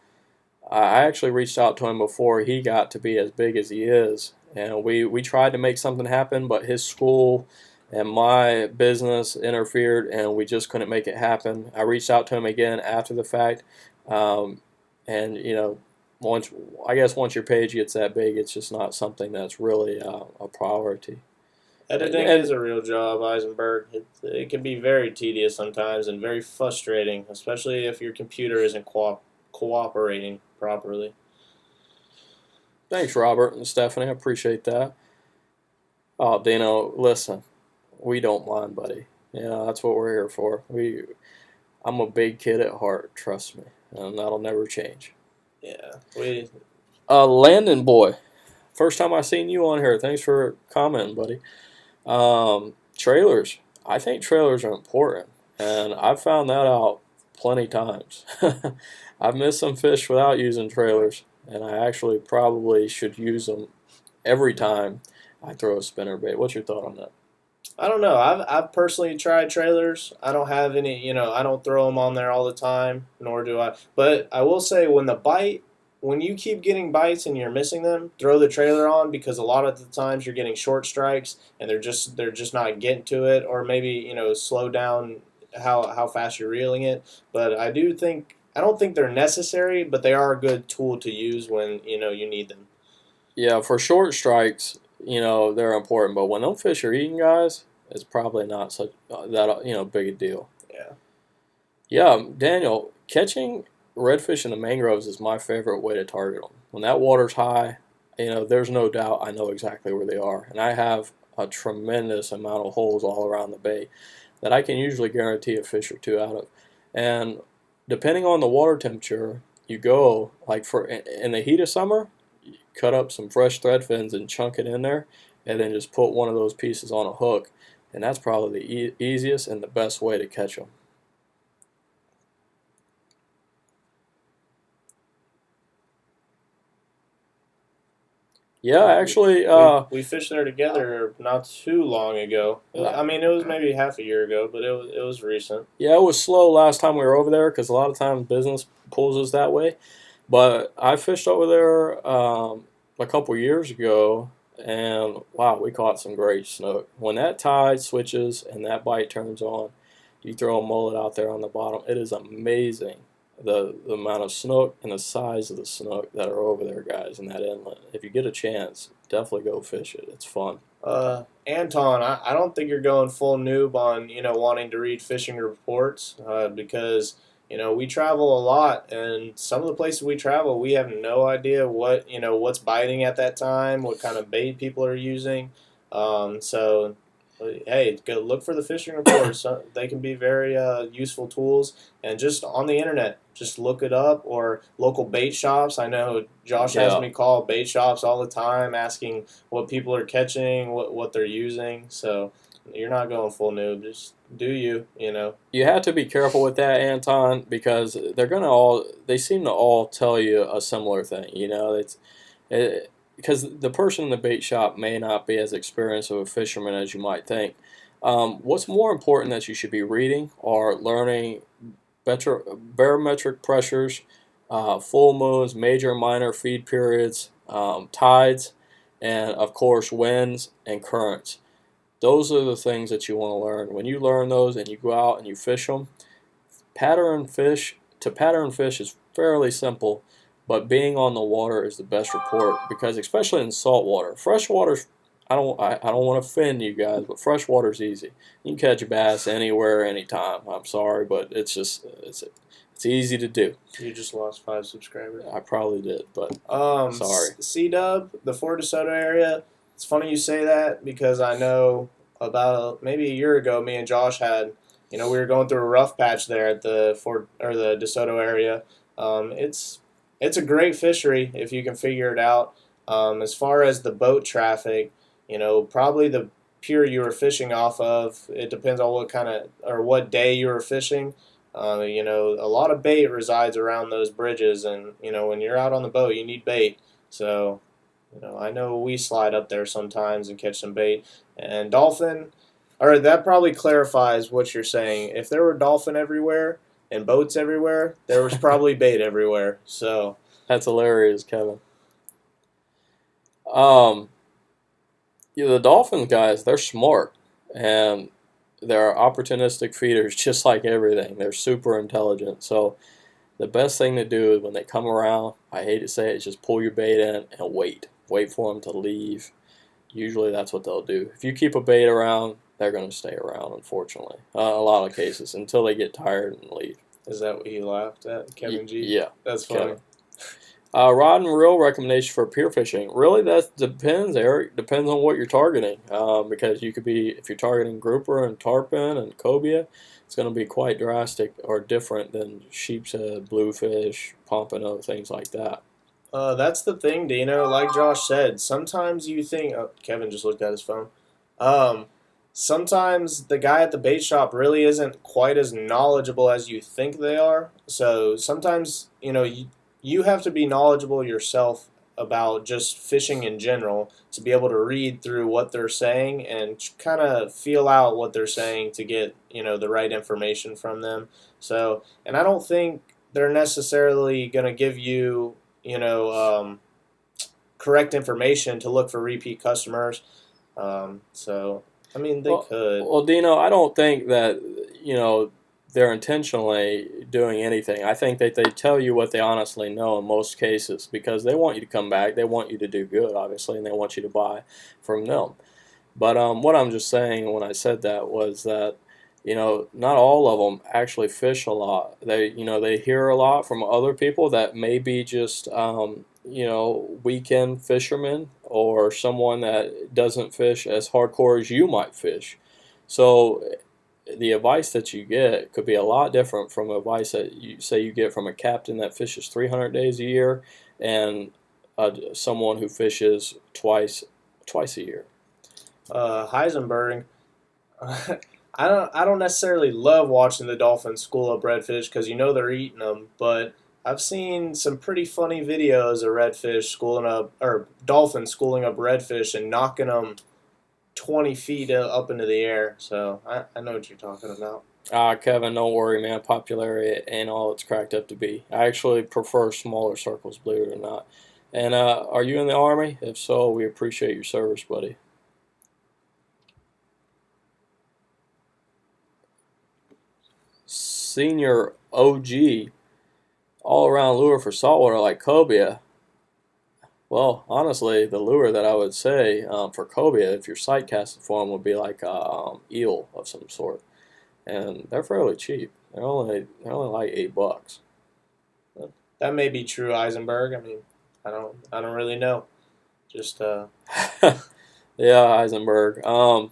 B: actually reached out to him before he got to be as big as he is, and we tried to make something happen, but his school and my business interfered, and we just couldn't make it happen. I reached out to him again after the fact, and you know, once your page gets that big, it's just not something that's really a priority.
A: Editing is a real job, Eisenberg. It can be very tedious sometimes and very frustrating, especially if your computer isn't cooperating properly.
B: Thanks, Robert and Stephanie. I appreciate that. Oh, Dino, listen, we don't mind, buddy. You know, that's what we're here for. I'm a big kid at heart, trust me, and that'll never change.
A: Yeah,
B: Landon boy, first time I seen you on here. Thanks for commenting, buddy. Trailers. I think trailers are important, and I've found that out plenty times. I've missed some fish without using trailers, and I actually probably should use them every time I throw a spinnerbait. What's your thought on that?
A: I don't know. I've personally tried trailers. I don't have any, I don't throw them on there all the time, nor do I. But I will say when you keep getting bites and you're missing them, throw the trailer on, because a lot of the times you're getting short strikes and they're just not getting to it, or maybe, slow down how fast you're reeling it. But I don't think they're necessary, but they are a good tool to use when, you need them.
B: Yeah, for short strikes, they're important, but when them fish are eating, guys, it's probably not such that big a deal.
A: Yeah.
B: Yeah, Daniel, catching redfish in the mangroves is my favorite way to target them. When that water's high, there's no doubt I know exactly where they are, and I have a tremendous amount of holes all around the bay that I can usually guarantee a fish or two out of. And depending on the water temperature, you go like for in the heat of summer, you cut up some fresh thread fins and chunk it in there, and then just put one of those pieces on a hook, and that's probably the easiest and the best way to catch them. Yeah, actually,
A: We fished there together not too long ago. I mean, it was maybe half a year ago, but it was recent.
B: yeah, it was slow last time we were over there because a lot of times business pulls us that way. But I fished over there a couple years ago, and wow, we caught some great snook. When that tide switches and that bite turns on, you throw a mullet out there on the bottom. It is amazing the amount of snook and the size of the snook that are over there, guys, in that inlet. If you get a chance, definitely go fish it. It's fun.
A: Anton, I don't think you're going full noob on wanting to read fishing reports because we travel a lot, and some of the places we travel, we have no idea what's biting at that time, what kind of bait people are using. So hey, go look for the fishing reports. They can be very useful tools, and just on the internet, just look it up, or local bait shops. I know Josh has
B: Yeah,
A: me call bait shops all the time, asking what people are catching, what they're using. So you're not going full noob. Just do you.
B: you have to be careful with that, Anton, because they seem to all tell you a similar thing. Because the person in the bait shop may not be as experienced of a fisherman as you might think. What's more important that you should be reading are learning barometric pressures, full moons, major and minor feed periods, tides, and of course winds and currents. Those are the things that you want to learn. When you learn those and you go out and you fish them, pattern fish is fairly simple, but being on the water is the best report because especially in salt water, fresh water. I don't want to offend you guys, but fresh water's easy. You can catch bass anywhere, anytime. I'm sorry, but it's easy to do.
A: You just lost 5 subscribers.
B: I probably did, but sorry.
A: C Dub, the Fort DeSoto area. It's funny you say that because I know about maybe a year ago, me and Josh had, we were going through a rough patch there at the Fort or the DeSoto area. It's a great fishery if you can figure it out. As far as the boat traffic, probably the pier you were fishing off of. It depends on what kind of or what day you were fishing. A lot of bait resides around those bridges, and when you're out on the boat, you need bait. So, I know we slide up there sometimes and catch some bait. And dolphin, or that probably clarifies what you're saying. If there were dolphin everywhere and boats everywhere, there was probably bait everywhere. So
B: That's hilarious, Kevin. Um, yeah, the Dolphins guys, they're smart and they're opportunistic feeders, just like everything. They're super intelligent. So the best thing to do is when they come around, I hate to say it, is just pull your bait in and wait. Wait for them to leave. Usually that's what they'll do. If you keep a bait around, they're going to stay around, unfortunately. A lot of cases until they get tired and leave.
A: is that what he laughed at, Kevin G?
B: Yeah.
A: That's funny.
B: Kevin. Rod and reel recommendation for pier fishing. Really, that depends, Eric. Depends on what you're targeting. Because you could be, if you're targeting grouper and tarpon and cobia, it's going to be quite drastic or different than sheepshead, bluefish, pompano, things like that.
A: That's the thing, Dino. Like Josh said, sometimes you think. Oh, Kevin just looked at his phone. Um, Sometimes the guy at the bait shop really isn't quite as knowledgeable as you think they are. So sometimes, you have to be knowledgeable yourself about just fishing in general to be able to read through what they're saying and kind of feel out what they're saying to get, the right information from them. So, and I don't think they're necessarily going to give you, correct information to look for repeat customers. So, I mean, they
B: Well,
A: could.
B: well, Dino, I don't think that they're intentionally doing anything. I think that they tell you what they honestly know in most cases because they want you to come back. They want you to do good, obviously, and they want you to buy from them. But what I'm just saying when I said that was that, not all of them actually fish a lot. They hear a lot from other people that may be just, weekend fishermen or someone that doesn't fish as hardcore as you might fish. So the advice that you get could be a lot different from advice that you get from a captain that fishes 300 days a year and someone who fishes twice a year.
A: Heisenberg. I don't necessarily love watching the dolphins school up redfish because they're eating them, but I've seen some pretty funny videos of redfish schooling up or dolphins schooling up redfish and knocking them 20 feet up into the air. So I know what you're talking about.
B: Kevin, don't worry, man. Popularity ain't all it's cracked up to be. I actually prefer smaller circles, believe it or not. And are you in the Army? If so, we appreciate your service, buddy. Senior OG, all around lure for saltwater like cobia. Well, honestly, the lure that I would say for cobia, if you're sight casting for them, would be like eel of some sort, and they're fairly cheap. They're only like $8.
A: That may be true, Eisenberg. I mean, I don't really know. Just
B: Yeah, Heisenberg. Well,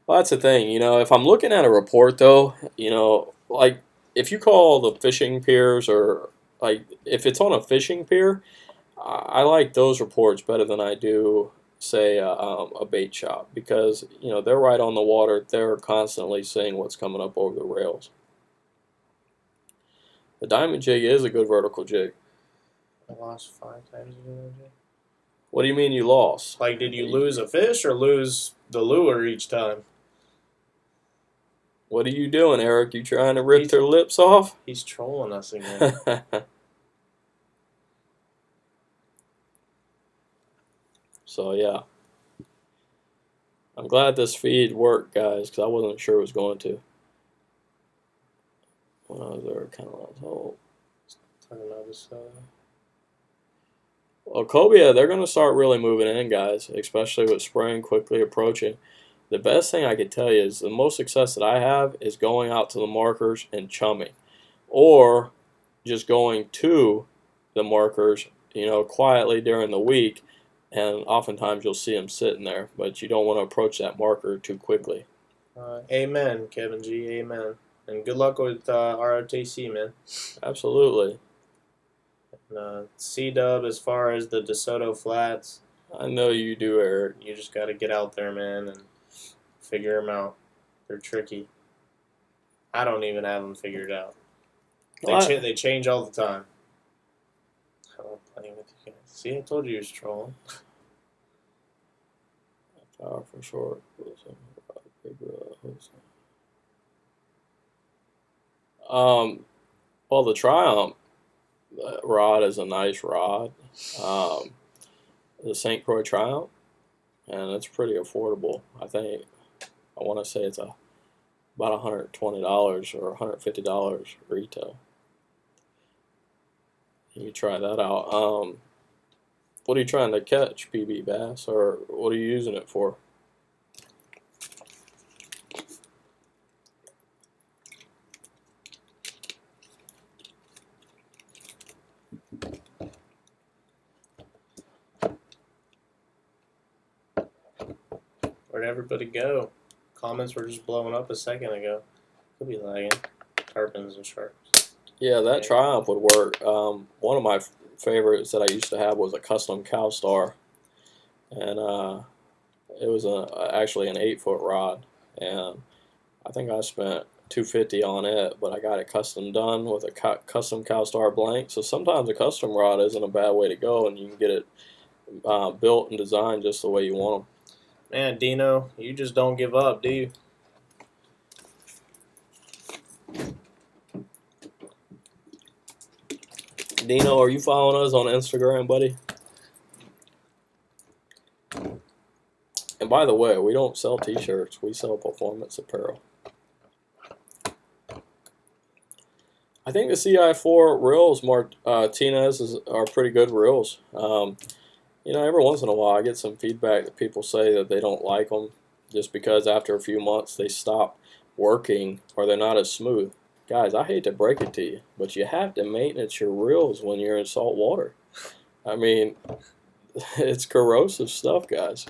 B: that's the thing. If I'm looking at a report though, like if you call the fishing piers or like if it's on a fishing pier, I like those reports better than I do, say, a bait shop because they're right on the water. They're constantly seeing what's coming up over the rails. The diamond jig is a good vertical jig.
A: I lost 5 times ago.
B: What do you mean you lost?
A: Like, did you lose a fish or lose the lure each time?
B: What are you doing, Eric? You trying to rip their lips off?
A: He's trolling us again.
B: So yeah, I'm glad this feed worked, guys, because I wasn't sure it was going to. When I was there, kind of like, oh.
A: Talking about this.
B: Well, cobia, they're going to start really moving in, guys, especially with spring quickly approaching. The best thing I could tell you is the most success that I have is going out to the markers and chumming, or just going to the markers, quietly during the week, and oftentimes you'll see them sitting there, but you don't want to approach that marker too quickly.
A: Amen, Kevin G. Amen. And good luck with ROTC, man.
B: Absolutely.
A: C-Dub, as far as the DeSoto Flats,
B: I know you do, Eric.
A: you just got to get out there, man, and figure them out. They're tricky. I don't even have them figured out. They change all the time. I love playing with you guys. See, I told you he was trolling.
B: Power for short. Well, the Triumph rod is a nice rod. The St. Croix Triumph, and it's pretty affordable. I think I want to say it's about $120 or $150 retail. You can try that out. What are you trying to catch, PB bass, or what are you using it for?
A: Where'd everybody go? Comments were just blowing up a second ago. Could be lagging. Tarpons and sharks.
B: Yeah, that Triumph would work. One of my favorites that I used to have was a custom Cowstar, and it was actually an 8-foot rod, and I think I spent $250 on it, but I got it custom done with a custom Cowstar blank. So sometimes a custom rod isn't a bad way to go, and you can get it built and designed just the way you want them.
A: Man, Dino, you just don't give up, do you?
B: Dino, are you following us on Instagram, buddy? And by the way, we don't sell t-shirts. We sell performance apparel. I think the CI4 reels, Martinez, are pretty good reels. Every once in a while I get some feedback that people say that they don't like them. just because after a few months they stop working or they're not as smooth. Guys, I hate to break it to you, but you have to maintenance your reels when you're in salt water. I mean, it's corrosive stuff, guys.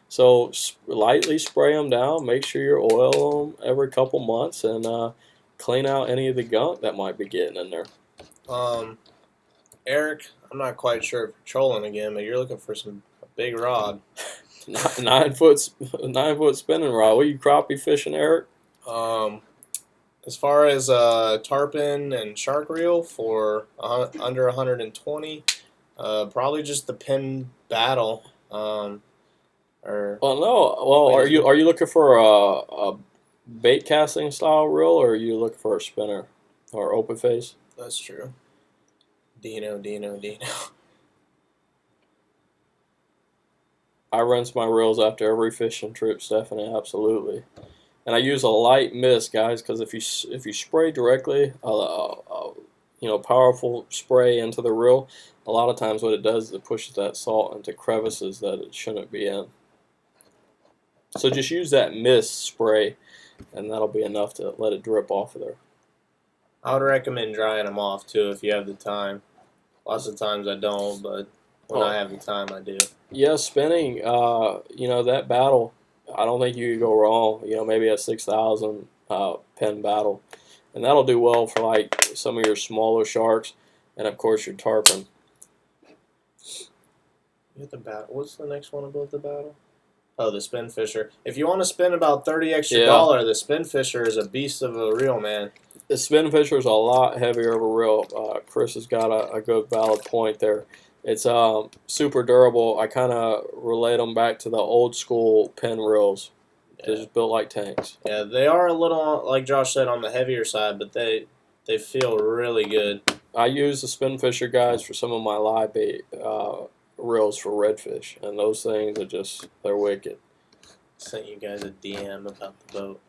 B: So lightly spray them down. Make sure you oil them every couple months and clean out any of the gunk that might be getting in there.
A: Eric, I'm not quite sure if you're trolling again, but you're looking for a big rod.
B: 9 foot spinning rod. What are you crappie fishing, Eric?
A: As far as tarpon and shark reel for under 120, probably just the pin battle.
B: Well, no. Well, are you looking for a bait casting style reel, or are you looking for a spinner or open face?
A: That's true. Dino.
B: I rinse my reels after every fishing trip, Stephanie. Absolutely. And I use a light mist, guys, because if you spray directly, powerful spray into the reel, a lot of times what it does is it pushes that salt into crevices that it shouldn't be in. So just use that mist spray, and that'll be enough to let it drip off of there.
A: I would recommend drying them off too if you have the time. Lots of times I don't, but when I have the time, I do.
B: Yeah, spinning. That battle. I don't think you could go wrong. Maybe a 6,000 pin battle, and that'll do well for like some of your smaller sharks, and of course your tarpon.
A: You hit the battle. What's the next one above the battle? Oh, the spin fisher. If you want to spend about $30 extra, the spin fisher is a beast of a reel, man.
B: The spin fisher is a lot heavier of a reel. Chris has got a good valid point there. It's super durable. I kind of relate them back to the old school pin reels. They're just built like tanks.
A: Yeah, they are a little, like Josh said, on the heavier side, but they feel really good.
B: I use the spin fisher, guys, for some of my live bait reels for redfish, and those things are they're wicked.
A: Sent you guys a DM about the boat.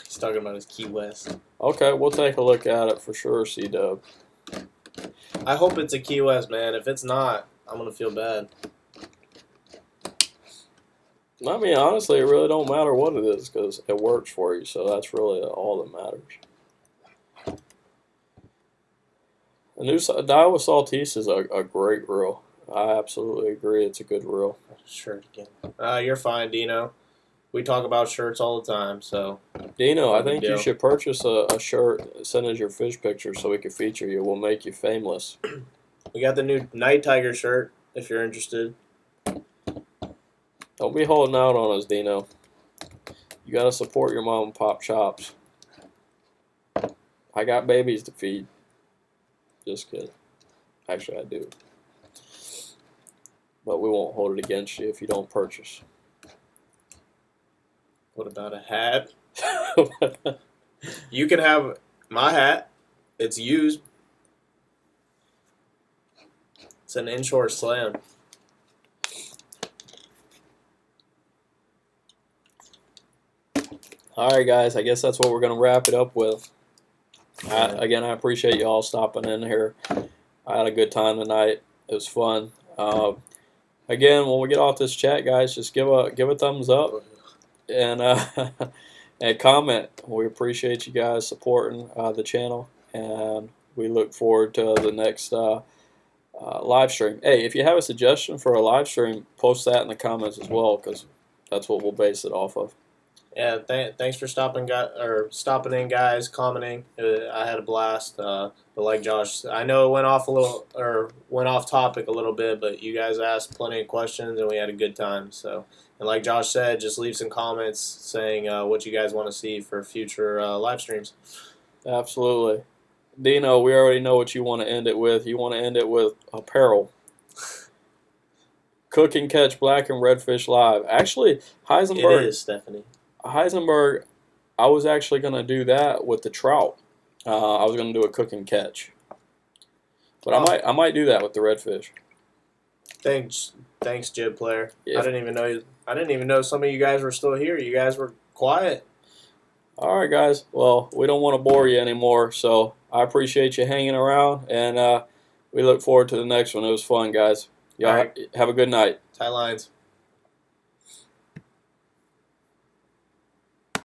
A: He's talking about his Key West.
B: Okay, we'll take a look at it for sure, C-Dub.
A: I hope it's a Key West, man. If it's not, I'm going to feel bad.
B: I mean, honestly, it really don't matter what it is because it works for you, so that's really all that matters. The new Daiwa Saltese is a great reel. I absolutely agree. It's a good reel.
A: Shirt again. You're fine, Dino. We talk about shirts all the time, so.
B: Dino, I think you should purchase a shirt, send us your fish picture so we can feature you. We'll make you famous.
A: We got the new Night Tiger shirt, if you're interested.
B: Don't be holding out on us, Dino. You got to support your mom and pop shops. I got babies to feed. Just kidding. Actually, I do. But we won't hold it against you if you don't purchase.
A: What about a hat? You can have my hat. It's used. It's an inshore slam.
B: Alright, guys. I guess that's what we're going to wrap it up with. Again, I appreciate you all stopping in here. I had a good time tonight. It was fun. Again, when we get off this chat, guys, just give a thumbs up and and comment. We appreciate you guys supporting the channel, and we look forward to the next live stream. Hey, if you have a suggestion for a live stream, post that in the comments as well, because that's what we'll base it off of.
A: Yeah, thanks for stopping in, guys, commenting. I had a blast. But like Josh, I know it went off topic a little bit, but you guys asked plenty of questions and we had a good time. So, and like Josh said, just leave some comments saying what you guys want to see for future live streams.
B: Absolutely. Dino, we already know what you want to end it with. You want to end it with apparel. Cook and catch black and redfish live. Actually, Heisenberg.
A: It is, Stephanie.
B: Heisenberg, I was actually going to do that with the trout. I was going to do a cook and catch, but I might do that with the redfish.
A: Thanks, Jib player. Yeah. I didn't even know some of you guys were still here. You guys were quiet.
B: All right, guys. Well, we don't want to bore you anymore, so I appreciate you hanging around, and we look forward to the next one. It was fun, guys. Y'all have a good night.
A: Tie lines.